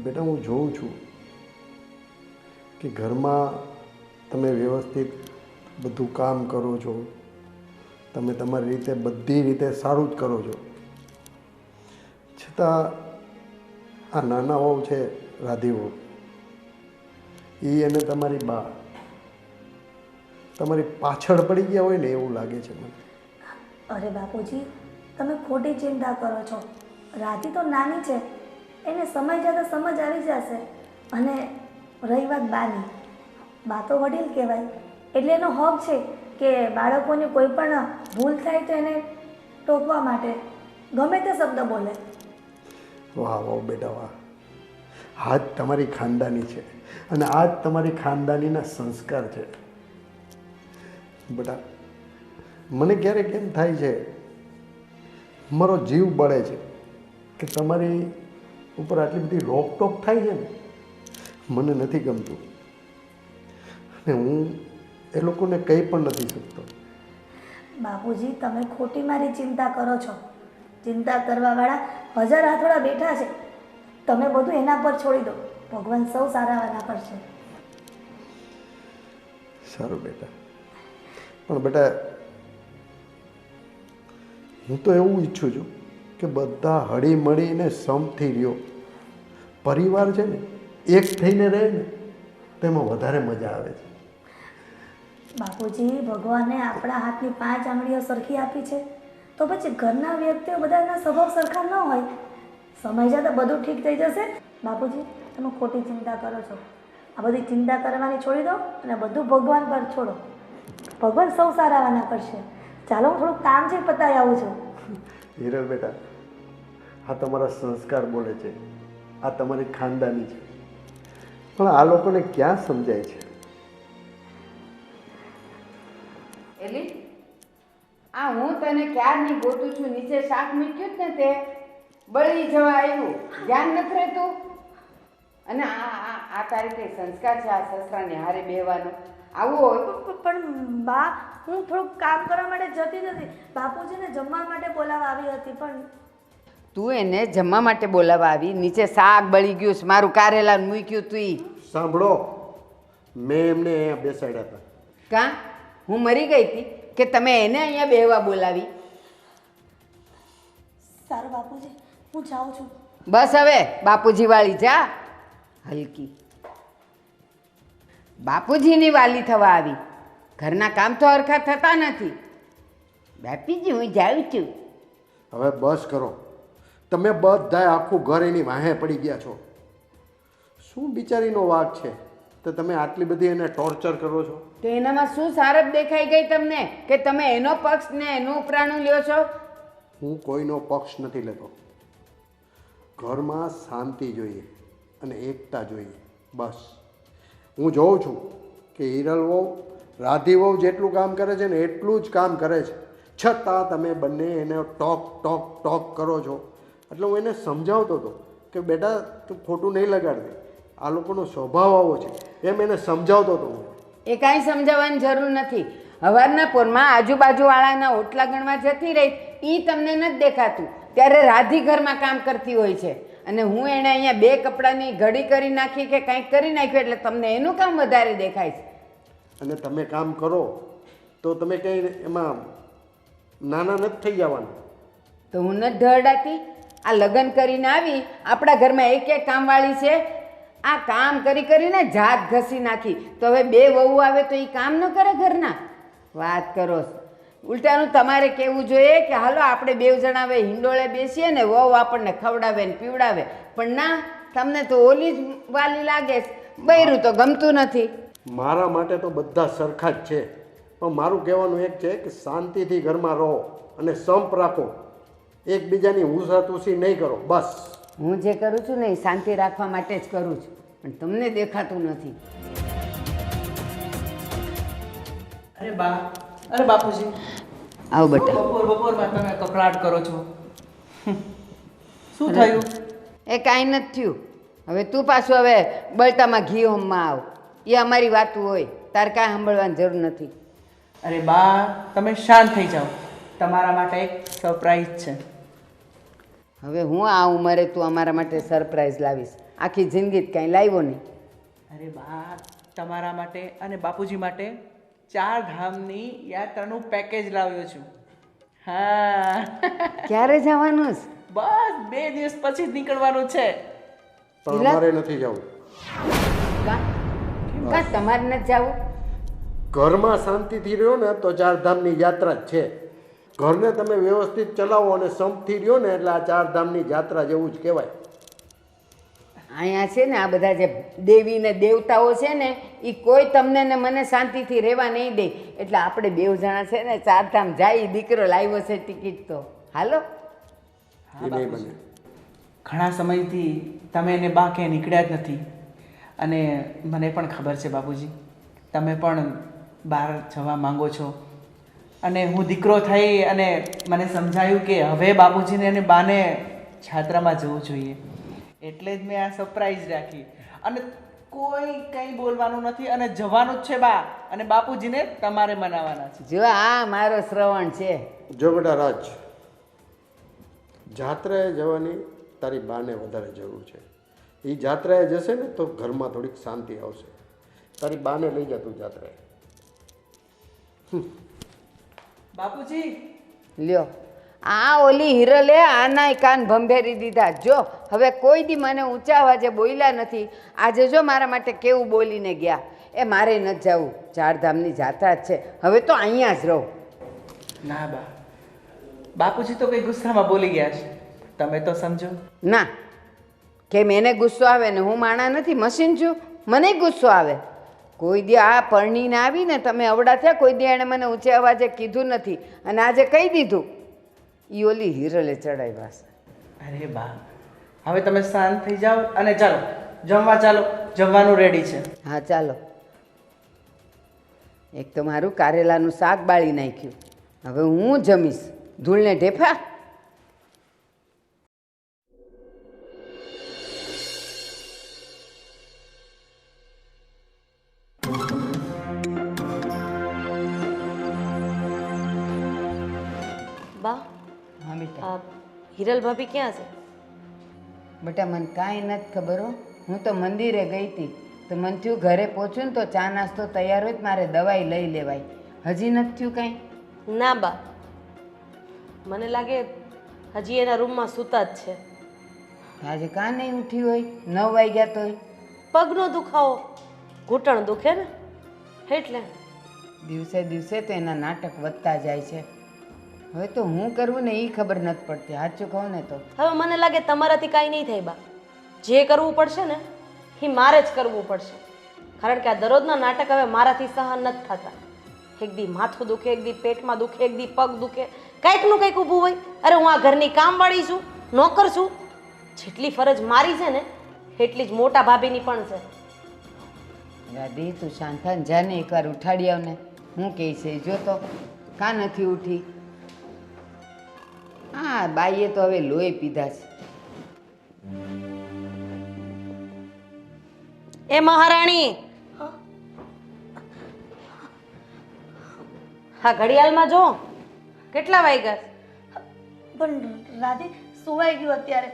બેટા, હું જોઉં છું કે ઘરમાં તમે વ્યવસ્થિત બધું કામ કરો છો, તમે તમારી રીતે બધી રીતે સારું જ કરો છો, છતાં આ નાના વહુ છે રાધી વહુ, એ અને તમારી બા તમારી પાછળ પડી ગયા હોય ને એવું લાગે છે મને. અરે બાપુજી, તમે ખોટી ચિંતા કરો છો. રાધી તો નાની છે, એને સમય જતાં સમજ આવી જશે. અને રહી વાત બાની, બા તો વડીલ કહેવાય, એટલે એનો હક છે કે બાળકોની કોઈ પણ ભૂલ થાય તો એને ટોકવા માટે ગમે તે શબ્દ બોલે. વાહ વાહ બેટા વાહ, આ જ તમારી ખાનદાની છે અને આ જ તમારી ખાનદાનીના સંસ્કાર છે. બેટા, મને ક્યારેક એમ થાય છે, મારો જીવ બળે છે કે તમારી ઉપર આટલી બધી રોકટોક થાય છે ને, મને નથી ગમતું અને હું એ લોકોને કંઈ પણ નથી શકતો. બાપુજી, તમે ખોટી મારી ચિંતા કરો છો. ચિંતા કરવાવાળા હજાર હાથોડા બેઠા છે. તમે બધું એના પર છોડી દો. ભગવાન સૌ સારાવાના પર છે. સારું બેટા, પણ બેટા, હું તો એવું ઈચ્છું છું કે બધા હળી મળીને સમથી રહ્યો. પરિવાર છે ને એક થઈને રહે ને તેમાં વધારે મજા આવે છે. બાપુજી, ભગવાને આપણા હાથની 5 આંગળીઓ સરખી આપી છે, તો પછી ઘરના વ્યક્તિઓ બધાના સ્વભાવ સરખા ન હોય. સમય જતાં બધું ઠીક થઈ જશે. બાપુજી, તમે ખોટી ચિંતા કરો છો. આ બધી ચિંતા કરવાની છોડી દો અને બધું ભગવાન પર છોડો. ભગવાન સૌ સારાવાના કરશે. ચાલો, હું થોડુંક કામ છે, પતાવી આવું છું. હિરલ બેટા, આ તમારા સંસ્કાર બોલે છે, આ તમારી ખાનદાની છે, પણ આ લોકોને ક્યાં સમજાય છે? એલી, આ હું તને ક્યારની ગોતું છું, નીચે શાક મૂક્યું જ ને તે બળી જવા આવ્યું, ધ્યાન નથી રહેતું. અને આ તારી કઈ સંસ્કાર છે આ સસરાને હારે બેહવાનો? આવું હોય? પણ બા, હું થોડુંક કામ કરવા માટે જતી નથી. બાપુજીને જમવા માટે બોલાવવા આવી હતી. પણ તું એને જમવા માટે બોલાવવા આવી, નીચે શાક બળી ગયું છે, મારું કારેલા મૂક્યું તું ઈ. સાંભળો, મેં એમને અહીંયા બેસાડ્યા હતા. કાં હું મરી ગઈ હતી કે તમે એને અહીંયા બેહવા બોલાવી? સારું બાપુજી, હું જાઉં છું. બસ હવે બાપુજી વાળી જા. હલકી બાપુજીની વાલી થવા આવી. ઘરના કામ તો હરખા થતા નથી. બાપીજી, હું જાઉં છું. હવે બસ કરો. તમે બધાય આખું ઘર એની વાહે પડી ગયા છો. શું બિચારીનો વાંક છે તો તમે આટલી બધી એને ટોર્ચર કરો છો? તો એનામાં શું સારપ દેખાઈ ગઈ તમને કે તમે એનો પક્ષ ને એનું ઉપરાણું લ્યો છો? હું કોઈનો પક્ષ નથી લેતો. ઘરમાં શાંતિ જોઈએ અને એકતા જોઈએ, બસ. હું જોઉં છું કે હિરલ વહુ રાધી વહુ જેટલું કામ કરે છે ને એટલું જ કામ કરે છે, છતાં તમે બંને એને ટોક ટોક ટોક કરો છો. એટલે હું એને સમજાવતો હતો કે બેટા, તું ખોટું નહીં લગાડતી, આ લોકોનો સ્વભાવ આવો છે, એમ એને સમજાવતો હતો હું. એ કાંઈ સમજાવવાની જરૂર નથી. હવારના પોરમાં આજુબાજુવાળાના ઓટલા ગણવા જતી રહી, એ તમને નથી દેખાતું. ત્યારે રાધી ઘરમાં કામ કરતી હોય છે અને હું એણે અહીંયા 2 કપડાની ઘડી કરી નાખી કે કંઈક કરી નાખ્યું એટલે તમને એનું કામ વધારે દેખાય છે. અને તમે કામ કરો તો તમે કંઈ એમાં નાના નથી થઈ જવાના. તો હું નથી ઢળડાતી? આ લગ્ન કરીને આવી, આપણા ઘરમાં એક કામવાળી છે, આ કામ કરી કરીને જાત ઘસી નાખી. તો હવે 2 વહુ આવે તો એ કામ ન કરે ઘરના? વાત કરો. ઉલટાનું તમારે કહેવું જોઈએ કે હાલો આપણે 2 જણા હવે હિંડોળે બેસીએ ને વહુ આપણને ખવડાવે ને પીવડાવે. પણ ના, તમને તો ઓલી જ વાલી લાગે છે, બૈરું તો ગમતું નથી. મારા માટે તો બધા સરખા જ છે, પણ મારું કહેવાનું એક છે કે શાંતિથી ઘરમાં રહો અને સંપ રાખો, એકબીજાની ઊંસાતુસી નહીં કરો, બસ. હું જે કરું છું ને એ શાંતિ રાખવા માટે જ કરું છું, પણ તમને દેખાતું નથી. અરે બા, અરે બાપુજી, આવો બેટા. બપોરમાં તમે કકળાટ કરો છો. શું થયું? એ કાંઈ નથી થયું. હવે તું પાછું હવે બળતામાં ઘી હોમમાં આવ. એ અમારી વાતું હોય, તારે કાંઈ સાંભળવાની જરૂર નથી. અરે બા, તમે શાંત થઈ જાઓ. તમારા માટે એક સરપ્રાઈઝ છે. હવે હું આ ઉંમરે તું અમારા માટે સરપ્રાઈઝ લાવીશ? આખી જિંદગી જ કાંઈ લાવ્યો નહીં. અરે બા, તમારા માટે અને બાપુજી માટે 4 ધામની યાત્રાનું પેકેજ લાવ્યો છું. હા. ક્યારે જવાનું છે? બસ 2 દિવસ પછી જ નીકળવાનું છે. પણ અમારે નથી જવું. કાં તમારે નથી જવું? ઘરમાં શાંતિથી રહ્યો ને તો 4 ધામની યાત્રા જ છે. ઘરને તમે વ્યવસ્થિત ચલાવો અને સંપથી રહ્યો ને એટલે આ 4 ધામની યાત્રા જેવું જ કહેવાય. અહીંયા છે ને આ બધા જે દેવી ને દેવતાઓ છે ને એ કોઈ તમને ને મને શાંતિથી રહેવા નહીં દે. એટલે આપણે 2 જણા છે ને 4 ધામ જાય. દીકરો લાવ્યો છે ટિકિટ તો હાલો. એ નહીં બને. ઘણા સમયથી તમે એને બા ક્યાંય નીકળ્યા જ નથી અને મને પણ ખબર છે બાપુજી, તમે પણ બહાર જવા માંગો છો. અને હું દીકરો થઈ અને મને સમજાયું કે હવે બાપુજીને અને બાને યાત્રામાં જવું જોઈએ, એટલે જ મેં આ સરપ્રાઈઝ રાખી. અને કોઈ કંઈ બોલવાનું નથી અને જવાનું જ છે બા, અને બાપુજીને તમારે મનાવવાના છે. જો આ મારો શ્રવણ છે. જો બેટા રાજ, જાત્રાએ જવાની તારી બાને વધારે જરૂર છે. એ જાત્રાએ જશે ને તો ઘરમાં થોડીક શાંતિ આવશે. તારી બાને લઈ જા તું જાત્રાએ. બાપુજી, લ્યો આ ઓલી હિરલે આનાય કાન ભંભેરી દીધા. જો હવે કોઈ દી મને ઊંચા અવાજે બોલ્યા નથી. આજે જો મારા માટે કેવું બોલીને ગયા. એ મારે નથી જવું. 4 ધામની જાત્રા જ છે. હવે તો અહીંયા જ રહું. ના બા, બાપુજી તો કઈ ગુસ્સામાં બોલી ગયા છે, તમે તો સમજો. ના, કેમ એને ગુસ્સો આવે ને? હું માણા નથી, મશીન છું. મને ગુસ્સો આવે. કોઈ દી આ પરણીને આવીને તમે અવડા થયા, કોઈ દી એણે મને ઊંચે અવાજે કીધું નથી. અને આજે કહી દીધું. એ ઓલી હિરલે ચડાવ્યા છે. અરે બા, હવે તમે શાંત થઈ જાઓ અને ચાલો જમવા ચાલો. જમવાનું રેડી છે. હા ચાલો. એક તો મારું કારેલાનું શાક બાળી નાખ્યું. હવે હું જમીશ. ધૂળને ઢેફા. બા, હા બેટા. આ હિરલ ભાભી ક્યાં છે? બેટા મને કાંઈ નથી ખબર હો. હું તો મંદિરે ગઈ હતી તો મને થયું ઘરે પહોંચું ને તો ચા નાસ્તો તૈયાર હોય તો મારે દવાઈ લઈ લેવાય. હજી નથી થયું કાંઈ? ના બા, મને લાગે હજી એના રૂમમાં સૂતા જ છે. આજે કાં નહીં ઉઠી હોય? 9 વાગ્યા તોય. પગનો દુખાવો, ઘૂંટણ દુખે ને એટલે. દિવસે દિવસે તો એના નાટક વધતા જાય છે. હવે તો હું કરવું ને એ ખબર નથી પડતી. સાચું કહું ને તો હવે મને લાગે તમારાથી કાંઈ નહીં થાય બા. જે કરવું પડશે ને એ મારે જ કરવું પડશે. કારણ કે આ દરરોજના નાટક હવે મારાથી સહન નથી થતા. એક દી માથું દુખે, એક દી પેટમાં દુખે, એક દી પગ દુખે, કંઈકનું કંઈક ઊભું હોય. અરે હું આ ઘરની કામવાળી છું, નોકર છું. જેટલી ફરજ મારી છે ને એટલી જ મોટા ભાભીની પણ છે. દાદી તું શાંત થા ને જાને એકવાર ઉઠાડી આવ ને. હું કહે છે જો તો કાં નથી ઉઠી. હા બાઈએ તો હવે લોહી પીધા છે. એ મહારાણી, હા ઘડિયાળમાં જો કેટલા વાગ્યા? પણ રાધી સુવાઈ ગયું અત્યારે.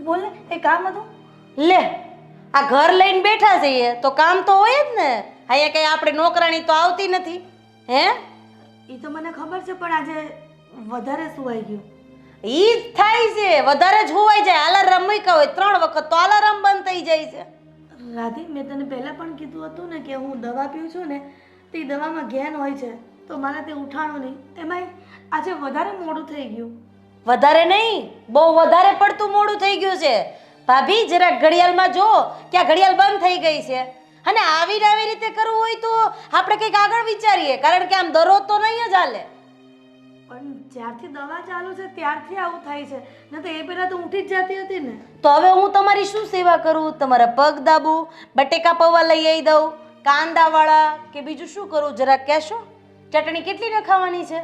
બોલ ને, એ કામ હતું. લે, આ ઘર લઈને બેઠા છીએ તો કામ તો હોય જ ને. અહીંયા કઈ આપણે નોકરાણી તો આવતી નથી. હે, એ તો મને ખબર છે, પણ આજે વધારે સુવાઈ ગયું. ઈ જ થાય છે, વધારે જ હોવાઈ જાય. અલાર્મ મૂક્યા હોય 3 વખત તો અલાર્મ બંધ થઈ જાય છે. રાધી, મેં તને પહેલાં પણ કીધું હતું ને કે હું દવા પીઉં છું ને તે દવામાં ઘેન હોય છે, તો મને તે ઉઠાણું નહીં. એમાંય આજે વધારે મોડું થઈ ગયું. વધારે નહીં, બહુ વધારે પડતું મોડું થઈ ગયું છે. ભાભી જરાક ઘડિયાળમાં જો કે આ ઘડિયાળ બંધ થઈ ગઈ છે. અને આવી રીતે કરવું હોય તો આપણે કંઈક આગળ વિચારીએ, કારણ કે આમ દરરોજ તો નહીં જ હાલે. પણ જ્યારથી દવા ચાલુ છે ત્યારથી આવું થાય છે ને તો એ પહેલાં તો ઉઠી જ જતી હતી ને. તો હવે હું તમારી શું સેવા કરું? તમારા પગ દાબું, બટેકા પૌવા લઈ આવી દઉં, કાંદાવાળા કે બીજું શું કરું જરાક કહેશો? ચટણી કેટલી ને ખાવાની છે?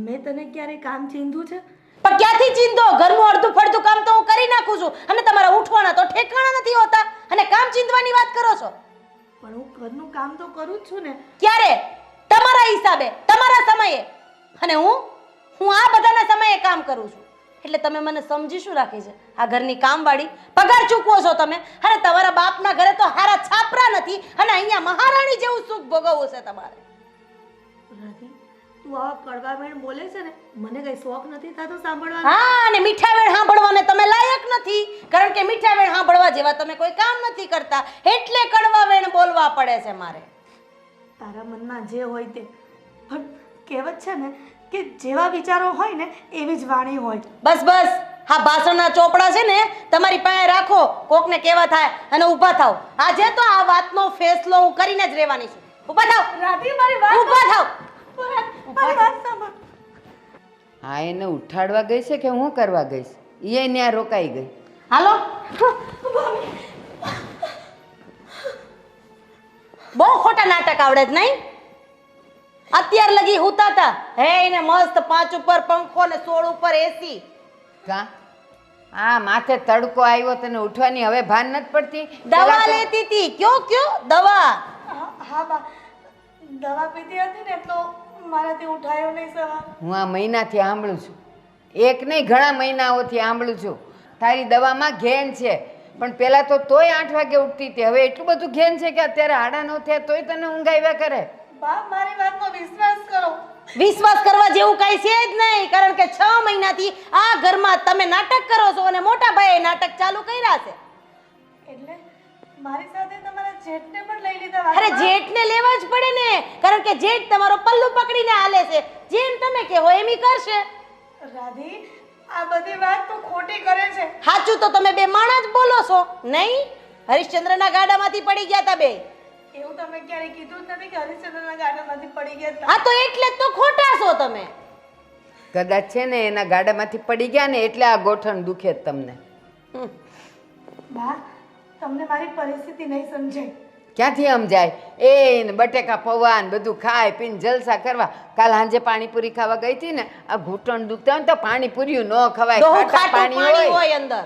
મેં તને ક્યારે કામ ચીંધું છે? પણ ક્યાંથી ચીંધો? ઘરનું અડધું ફડધું કામ તો હું કરી નાખું છું અને તમારા ઉઠવાના તો ઠેકાણા નથી હોતા અને કામ ચીંધવાની વાત કરો છો. પણ હું ઘરનું કામ તો કરું જ છું ને. ક્યારે? તમારા હિસાબે, તમારા સમયે. અને હું આ બધાના સમયે કામ કરું છું. એટલે તમે મને સમજી શું રાખી છે? આ ઘરની કામવાળી પગાર ચૂકવો છો તમે અને તમારા બાપના ઘરે તો હારા છાપરા નથી અને અહીંયા મહારાણી જેવું સુખ ભોગવવું છે તમારે. રાધી, તું આવા કડવા વેણ બોલે છે ને, મને કઈ શોખ નથી થતો સાંભળવાનો. હા, અને મીઠા વેણ સાંભળવાને તમે લાયક નથી કારણ કે મીઠા વેણ સાંભળવા જેવા તમે કોઈ કામ નથી કરતા એટલે કડવા વેણ બોલવા પડે છે મારે. તારા મનમાં જે હોય તે, પણ કહેવત છે ને કે જેવા વિચારો હોય ને એવી જ વાણી હોય. બસ બસ, હા ભાષણના ચોપડા છે ને તમારી પાસે રાખો, કોકને કેવા થાય અને ઊભા થાવ. આજે તો આ વાતનો ફેસલો હું કરીને જ રહેવાની છું. ઊભા થાવ રાધી, મારી વાત ઊભા થાવ. મારી વાત સાંભળ. હા, એને ઉઠાડવા ગઈ છે કે હું કરવા ગઈશ? એ ત્યાં રોકાઈ ગઈ. હાલો. બહુ ખોટા નાટક આવડે જ નહીં? અત્યાર લગી હુતા હતા હે એને મસ્ત 5 ઉપર પંખો ને 16 ઉપર એસી. કા આ માથે તડકો આવ્યો તને ઉઠવાની હવે ભાન નથી પડતી? દવા લેતી હતી. કયો દવા? હા બા, દવા પીધી હતી ને તો મારાથી ઉઠાયો નહીં સવાર. હું આ મહિનાથી સાંભળું છું, એક નહીં ઘણા મહિનાઓથી સાંભળું છું તારી દવામાં ઘેન છે. પણ પહેલાં તો તોય 8 વાગે ઉઠતી હતી, હવે એટલું બધું ઘેન છે કે અત્યારે 9:30 થયા તોય તને ઊંઘ આવ્યા કરે. બા, મારી વાતનો વિશ્વાસ કરો. વિશ્વાસ કરવા જેવું કઈ છે જ નહીં કારણ કે 6 મહિનાથી આ ઘરમાં તમે નાટક કરો છો અને મોટા ભાઈએ નાટક ચાલુ કર્યા છે. એટલે મારી સાથે તમારા જેઠને પણ લઈ લીધા. અરે જેઠને લેવા જ પડે ને કારણ કે જેઠ તમારો પલ્લુ પકડીને હાલે છે. જેમ તમે કહો એમ ઈ કરશે. રાધી, આ બધી વાત તો ખોટી કરે છે. સાચું તો તમે બે માણા જ બોલો છો નહીં? હરિશ્ચંદ્રના ગાડામાંથી પડી ગયા તા બે. એવું તમે ક્યારે કીધું જ નથી કે હરિશ્ચંદ્રના ગાડામાંથી પડી ગયા હતા. હા તો એટલે જ તો ખોટા છો તમે. કદાચ છે ને એના ગાડામાંથી પડી ગયા ને એટલે આ ગોઠણ દુખે જ તમને. બા, તમને મારી પરિસ્થિતિ નહીં સમજાય. ક્યાંથી સમજાય? એ બટેકા પૌવા ને બધું ખાય પીને જલસા કરવા. કાલ સાંજે પાણીપુરી ખાવા ગઈ હતી ને, આ ઘૂંટણ દુખતા હોય તો પાણીપુરી ન ખવાય, ખાટા પાણી હોય અંદર.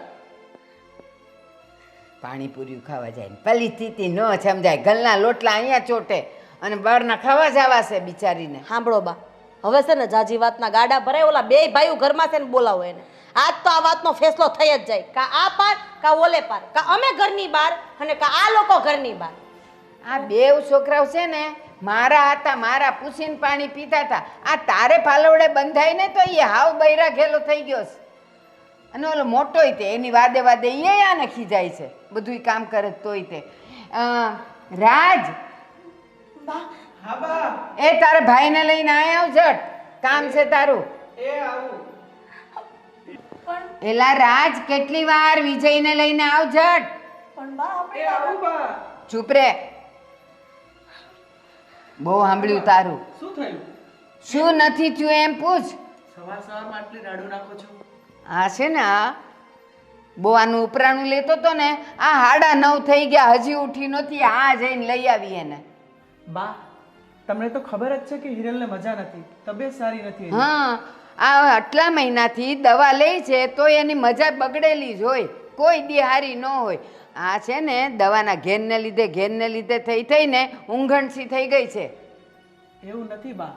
પાણીપુરી ખાવા જાય ને પેલી સ્થિતિ ન સમજાય. ગલના લોટલા અહીંયા ચોટે અને બહારના ખાવા જવા છે બિચારીને. સાંભળો બા, હવે છે ને જાજી વાતના ગાડા ભરાય. ઓલા બે ભાઈઓ ઘરમાં છે ને બોલાવો એને. આજ તો આ વાતનો ફેસલો થઈ જ જાય. કા આ પાર કા ઓલે પાર, કા અમે ઘરની બહાર અને કા આ લોકો ઘરની બહાર. આ બેવ છોકરાઓ છે ને મારા હતા, મારા પૂછીને પાણી પીતા હતા. આ તારે પાલવડે બંધાય ને તો એ હાવ બૈરા ઘેલો થઈ ગયો છે. અને ઓલો મોટોય તે એની વાદે વાદે એ આને ખીજાય છે, બધું કામ કરે તોય તે. રાજ, બા, હા બા, એ તારા ભાઈને લઈને આય આવ ઝટ, કામ છે તારું. એ આવું. પણ એલા રાજ, કેટલી વાર વિજયને લઈને આવ ઝટ. પણ બા, આપણે એ આવું બા. ચૂપ રે, બહુ સાંભળ્યું તારું. શું થયું? શું નથી થયું એમ પૂછ. સવારમાં આટલી રાડું નાખો છો? આ છે ને આ બહુ આનું ઉપરાણું લેતો તો ને, આ 9:30 થઈ ગયા હજી ઉઠી નથી. આ જઈને લઈ આવી એને. બા, તમને તો ખબર જ છે કે હિરલને મજા નથી, તબિયત સારી નથી. હા, આ આટલા મહિનાથી દવા લે છે તો એની મજા બગડેલી જ હોય, કોઈ દી હારી ન હોય. આ છે ને દવાના ઘેનને લીધે થઈને ઊંઘણસી થઈ ગઈ છે. એવું નથી બા,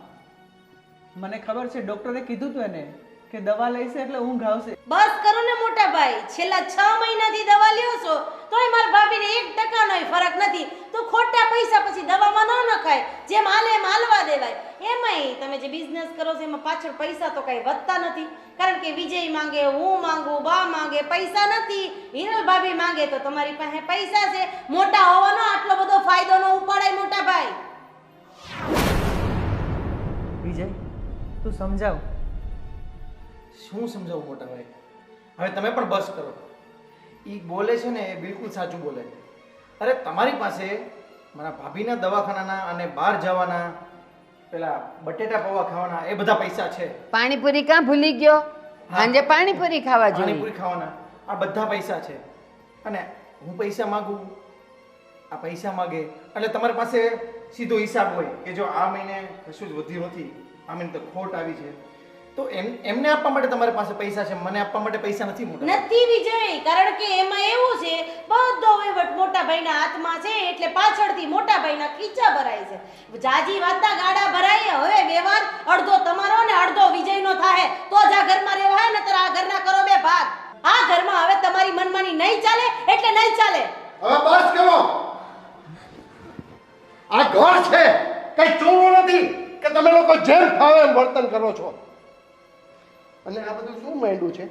મને ખબર છે ડોક્ટરે કીધું તું એને કે દવા લઈશે એટલે ઊંઘ આવશે. બસ કરો ને મોટા ભાઈ, છેલ્લા 6 મહિનાથી દવા લ્યો છો તોય મારા ભાભીને 1% નોય ફરક નથી. તો ખોટા પૈસા પછી દવામાં ન નખાય, જેમ હાલે એમ હાલવા દેવાય. એમાંય તમે જે બિઝનેસ કરો છો એમાં પાછળ પૈસા તો કઈ વધતા નથી કારણ કે વિજય માંગે, હું માંગુ, બા માંગે, પૈસા નથી. હિરલ ભાભી માંગે તો તમારી પાસે પૈસા છે. મોટા હોવાનો આટલો બધો ફાયદો ન ઉપાડાય મોટા ભાઈ. વિજય, તું સમજાવ. શું સમજાવું મોટા ભાઈ? હવે તમે પણ બસ કરો. એ બોલે છે ને એ બિલકુલ સાચું બોલે. અરે તમારી પાસે મારા ભાભીના દવાખાનાના અને બહાર જવાના પેલા બટેટા પૌવા ખાવાના એ બધા પૈસા છે. પાણીપુરી કાં ભૂલી ગયો? સાંજે પાણીપુરી ખાવા જોઈએ. પાણીપુરી ખાવાના આ બધા પૈસા છે. અને હું પૈસા માંગુ, આ પૈસા માગે એટલે તમારી પાસે સીધો હિસાબ હોય કે જો આ મહિને કશું જ વધ્યું નથી, આ મહિને તો ખોટ આવી છે, તો એમને આપવા માટે તમારી પાસે પૈસા છે, મને આપવા માટે પૈસા નથી. મોટા નથી વિજય, કારણ કે એમાં એવું છે બધો વહીવટ મોટા ભાઈના હાથમાં છે, એટલે પાછળથી મોટા ભાઈના ખીચા ભરાય છે. જાજી વાતના ગાડા ભરાય. હવે વ્યવહાર અડધો તમારો ને અડધો વિજયનો થાય તો જ આ ઘરમાં રહેવાય, નતર આ ઘરના કરો બે ભાગ. આ ઘરમાં હવે તમારી મનમાની નહીં ચાલે એટલે નહીં ચાલે. હવે બસ કરો. આ ઘર છે, કઈ ચોરું નથી કે તમે લોકો જેમ ફાવે એમ વર્તન કરો છો. અને આ બધું શું માંડ્યું છે?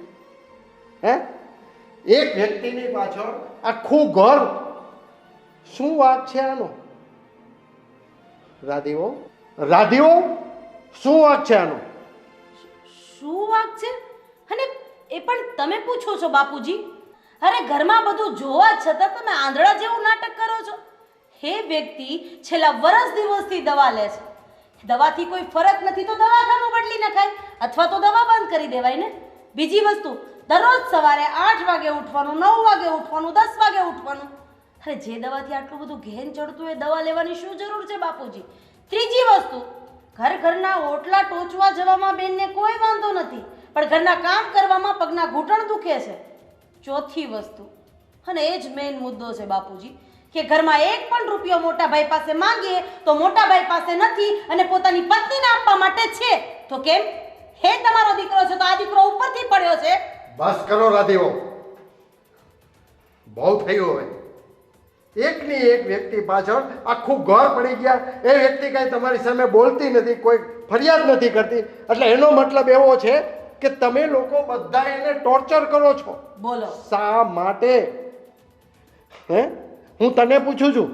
હે, એક વ્યક્તિની પાછળ આખું ઘર. શું વાત છે આનો? રાધીઓ, રાધીઓ, શું વાત છે આનો? શું વાત છે? અને એ પણ તમે પૂછો છો બાપુજી? અરે ઘરમાં બધું જોવા છતાં તમે આંધળા જેવું નાટક કરો છો. હે વ્યક્તિ છેલ્લા વર્ષ દિવસથી દવા લે છે. દવાથી કોઈ ફરક નથી તો દવાખાનું બદલી નખાય અથવા તો દવા બંધ કરી દેવાય ને. બીજી વસ્તુ, દરરોજ સવારે 8 વાગે ઉઠવાનું, 9 વાગે ઉઠવાનું, 10 વાગે ઉઠવાનું. અરે જે દવાથી આટલું બધું ઘેન ચડતું એ દવા લેવાની શું જરૂર છે બાપુજી? ત્રીજી વસ્તુ, ઘરના ઓટલા ટોચવા જવામાં બેનને કોઈ વાંધો નથી, પણ ઘરના કામ કરવામાં પગના ઘૂંટણ દુખે છે. ચોથી વસ્તુ, અને એ જ મેઇન મુદ્દો છે બાપુજી, કે ઘરમાં એક પણ રૂપિયો મોટા ભાઈ પાસે માંગીએ તો મોટા ભાઈ પાસે નથી અને પોતાની પત્નીને આપવા માટે છે. તો કેમ? હે તમારો દીકરો છે તો આ દીકરો ઉપરથી પડ્યો છે. બસ કરો રાધીઓ, બહુ થયું. હવે એકની એક વ્યક્તિ પાછળ આખું ઘર પડી ગયા. એ વ્યક્તિ કઈ તમારી સામે બોલતી નથી, કોઈ ફરિયાદ નથી કરતી, એટલે એનો મતલબ એવો છે કે તમે લોકો બધા એને ટોર્ચર કરો છો. બોલો. શા માટે? હે, હું તને પૂછું છું.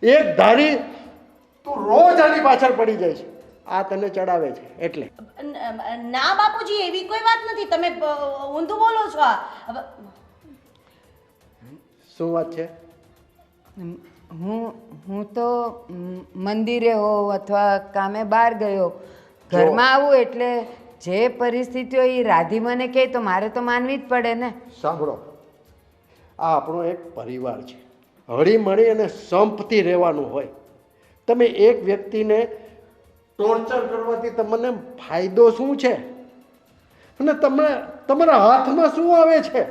એક ધારી તું રોજ આની પાછળ પડી જાય છે, આ તને ચડાવે છે એટલે. ના બાપુજી, એવી કોઈ વાત નથી. તમે ઊંધું બોલો છો. શું વાત છે? હું તો મંદિરે હોઉં અથવા કામે બહાર ગયો, ઘરમાં આવું એટલે જે પરિસ્થિતિ હોય એ રાધી મને કહે તો મારે તો માનવી જ પડે ને. સાંભળો, આ આપણો એક પરિવાર છે, હળી મળી અને સંપથી રહેવાનું હોય. તમે એક વ્યક્તિને ટોર્ચર કરવાથી તમને ફાયદો શું છે? અને તમને તમારા હાથમાં શું આવે છે?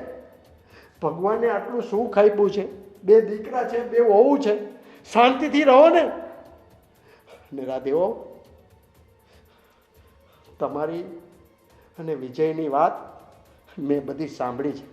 ભગવાને આટલું સુખ આપ્યું છે, 2 દીકરા છે, 2 વહુ છે, શાંતિથી રહો ને. ને રાધેઓ, તમારી અને વિજયની વાત મેં બધી સાંભળી છે.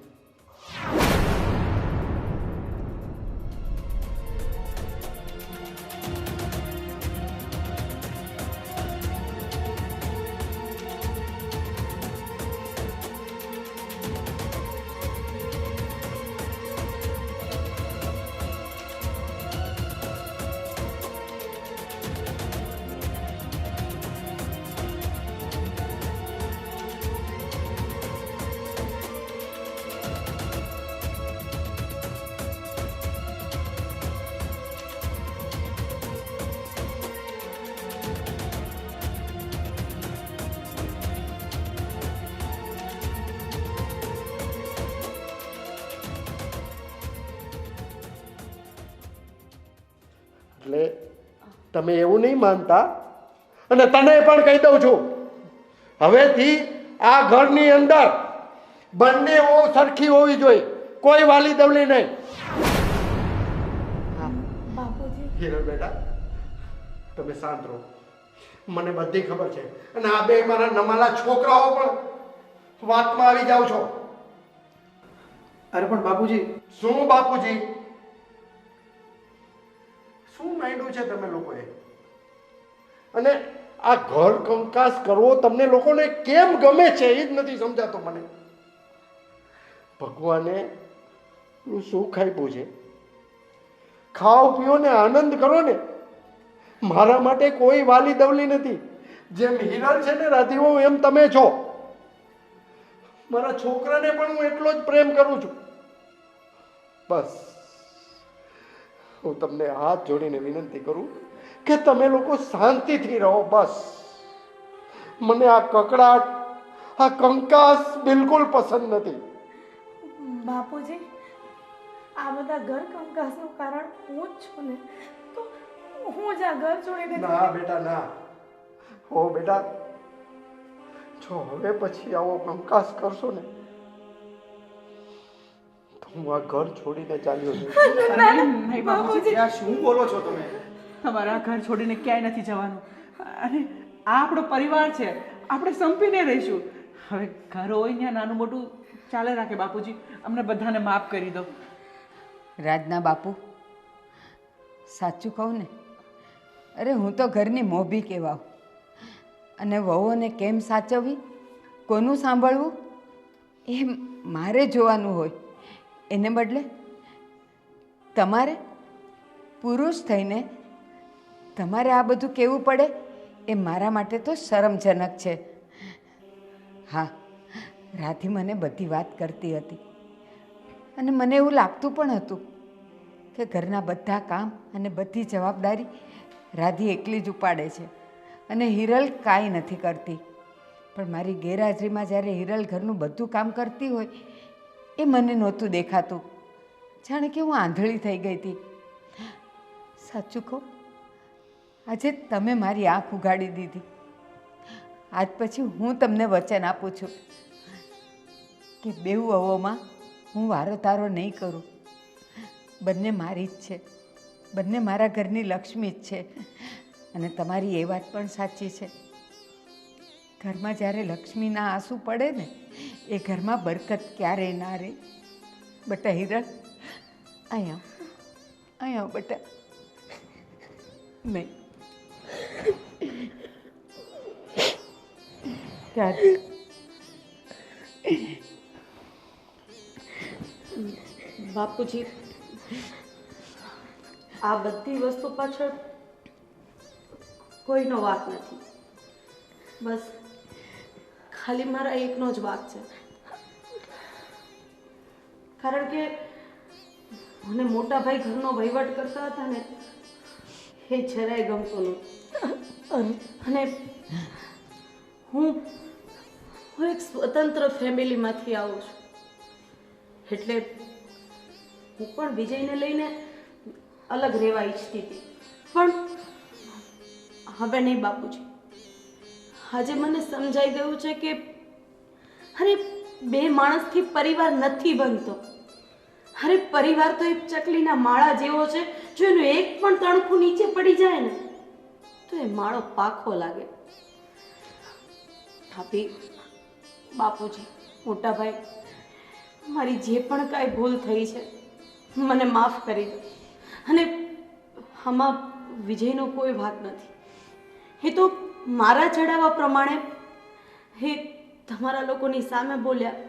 એટલે તમે એવું નહીં માનતા, અને તને પણ કહી દઉં છું, હવેથી આ ઘરની અંદર બંને વહુ સરખી હોવી જોઈએ, કોઈ વાલી દવલી નહીં. બાપુજી, હિરલ બેટા, તમે શાંત રહો. મને બધી ખબર છે, અને આ બે મારા નમાલા છોકરાઓ પણ વાતમાં આવી જાવ છો. અરે પણ બાપુજી, શું બાપુજી? શું માંડ્યું છે તમે લોકોએ? અને આ ઘર કંકાસ કરવો તમને લોકોને કેમ ગમે છે એ જ નથી સમજાતો મને. ભગવાને સુખ આપ્યું છે, ખાઓ પીઓ ને આનંદ કરો ને. મારા માટે કોઈ વાલી દવલી નથી. જેમ હિરલ છે ને રાધીઓ, એમ તમે છો. મારા છોકરાને પણ હું એટલો જ પ્રેમ કરું છું. બસ હું તમને હાથ જોડીને વિનંતી કરું કે તમે લોકો શાંતિથી રહો બસ. મને આ કકડાટ, આ કંકાસ બિલકુલ પસંદ નથી. બાપુજી, આ બધા ઘર કંકાસનું કારણ હું જ છું ને, તો હું જ આ ઘર છોડીને ના બેટા ના. ઓ બેટા, જો હવે પછી આવો કંકાસ કરશો ને તો હું આ ઘર છોડીને ચાલ્યો જઈશ. નહીં બાપુજી, આ શું બોલો છો તમે? તમારા ઘર છોડીને ક્યાંય નથી જવાનું. અને આ આપણો પરિવાર છે, આપણે સંપીને રહીશું. હવે ઘર હોય ત્યાં નાનું મોટું ચાલે રાખે બાપુજી. અમને બધાને માફ કરી દો. રાજના બાપુ, સાચું કહું ને, અરે હું તો ઘરની મોભી કહેવાઉં. અને વહુઓને કેમ સાચવવી, કોનું સાંભળવું, એ મારે જોવાનું હોય. એને બદલે તમારે પુરુષ થઈને તમારે આ બધું કહેવું પડે, એ મારા માટે તો શરમજનક છે. હા, રાધી મને બધી વાત કરતી હતી અને મને એવું લાગતું પણ હતું કે ઘરના બધા કામ અને બધી જવાબદારી રાધી એકલી જ ઉપાડે છે અને હિરલ કાંઈ નથી કરતી. પણ મારી ગેરહાજરીમાં જ્યારે હિરલ ઘરનું બધું કામ કરતી હોય એ મને નહોતું દેખાતું. જાણે કે હું આંધળી થઈ ગઈ હતી. સાચું કહું, આજે તમે મારી આંખ ઉઘાડી દીધી. આજ પછી હું તમને વચન આપું છું કે બેઉ વહુઓમાં હું વારો તારો નહીં કરું. બંને મારી જ છે, બંને મારા ઘરની લક્ષ્મી જ છે. અને તમારી એ વાત પણ સાચી છે, ઘરમાં જ્યારે લક્ષ્મીના આંસુ પડે ને એ ઘરમાં બરકત ક્યારેય ના રહે. બેટા હિરલ, અહીંયા અહીંયા બેટા. નહીં ત્યારે બાપુજી, આ બધી વસ્તુ પાછળ કોઈનો વાંક નથી. બસ ખાલી મારા એકનો જ વાંક છે. કારણ કે મને મોટા ભાઈ ઘરનો વહીવટ કરતા હતા ને, એ જરાય ગમતું નહોતું. અને હું એક સ્વતંત્ર ફેમિલીમાંથી આવું છું, એટલે હું પણ વિજયને લઈને અલગ રહેવા ઈચ્છતી હતી. પણ હવે નહીં બાપુજી, આજે મને સમજાઈ ગયું છે કે અરે બે માણસથી પરિવાર નથી બનતો. અરે પરિવાર તો એક ચકલીના માળા જેવો છે, જો એનું એક પણ તણખું નીચે પડી જાય ને તો એ માળો પાખો લાગે. ભાભી, બાપુજી, મોટા ભાઈ, મારી જે પણ કાંઈ ભૂલ થઈ છે મને માફ કરી દો. અને આમાં વિજયનો કોઈ ભાગ નથી. એ તો મારા ચડાવવા પ્રમાણે એ તમારા લોકોની સામે બોલ્યા,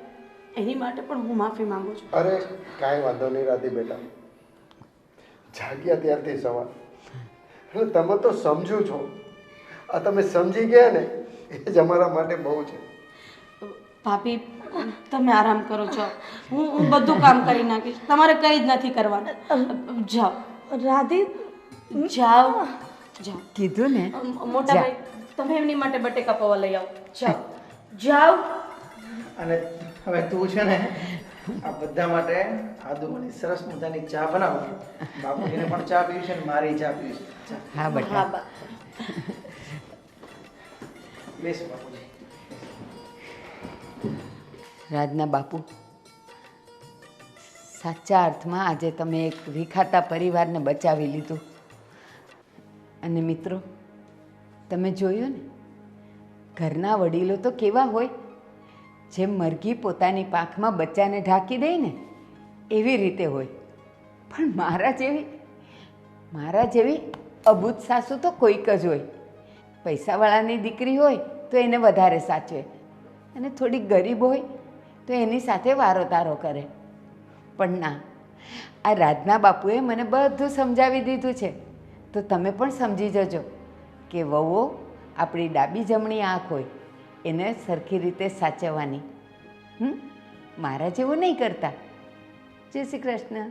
એની માટે પણ હું માફી માંગુ છું. અરે કાંઈ વાંધો નહીં રાધી બેટા, જાગ્યા ત્યારથી સવાર. એટલે તમે તો સમજો છો, આ તમે સમજી ગયા ને એ જ અમારા માટે બહુ છે. ભાભી, તમે આરામ કરો છો, હું બધું કામ કરી નાખીશ. તમારે કંઈ જ નથી કરવાનું. જાઓ રાધી, જાઓ જાઓ. કીધું ને. મોટા ભાઈ, તમે એમની માટે બટેકા પૌવા લઈ આવો. જાઓ જાઓ. અને હવે તું છે ને આ બધા માટે આદુની સરસ મજાની ચા બનાવો. બાપુજીને પણ ચા પીવી છે ને મારી ચા પીવી છે. ચા. હા હા બેટા. બા. બેસ બાપુજી. રાજના બાપુ, સાચા અર્થમાં આજે તમે એક વિખાતા પરિવારને બચાવી લીધું. અને મિત્રો, તમે જોયું ને, ઘરના વડીલો તો કેવા હોય, જેમ મરઘી પોતાની પાંખમાં બચ્ચાને ઢાંકી દે ને એવી રીતે હોય. પણ મારા જેવી અબૂત સાસુ તો કોઈક જ હોય. પૈસાવાળાની દીકરી હોય તો એને વધારે સાચવે, અને થોડીક ગરીબ હોય તો એની સાથે વારો તારો કરે. પણ ના, આ રાજના બાપુએ મને બધું સમજાવી દીધું છે. તો તમે પણ સમજી જજો કે વહુઓ આપણી ડાબી જમણી આંખ હોય, એને સરખી રીતે સાચવવાની. મારા જેવું નહીં કરતા. જય શ્રી કૃષ્ણ.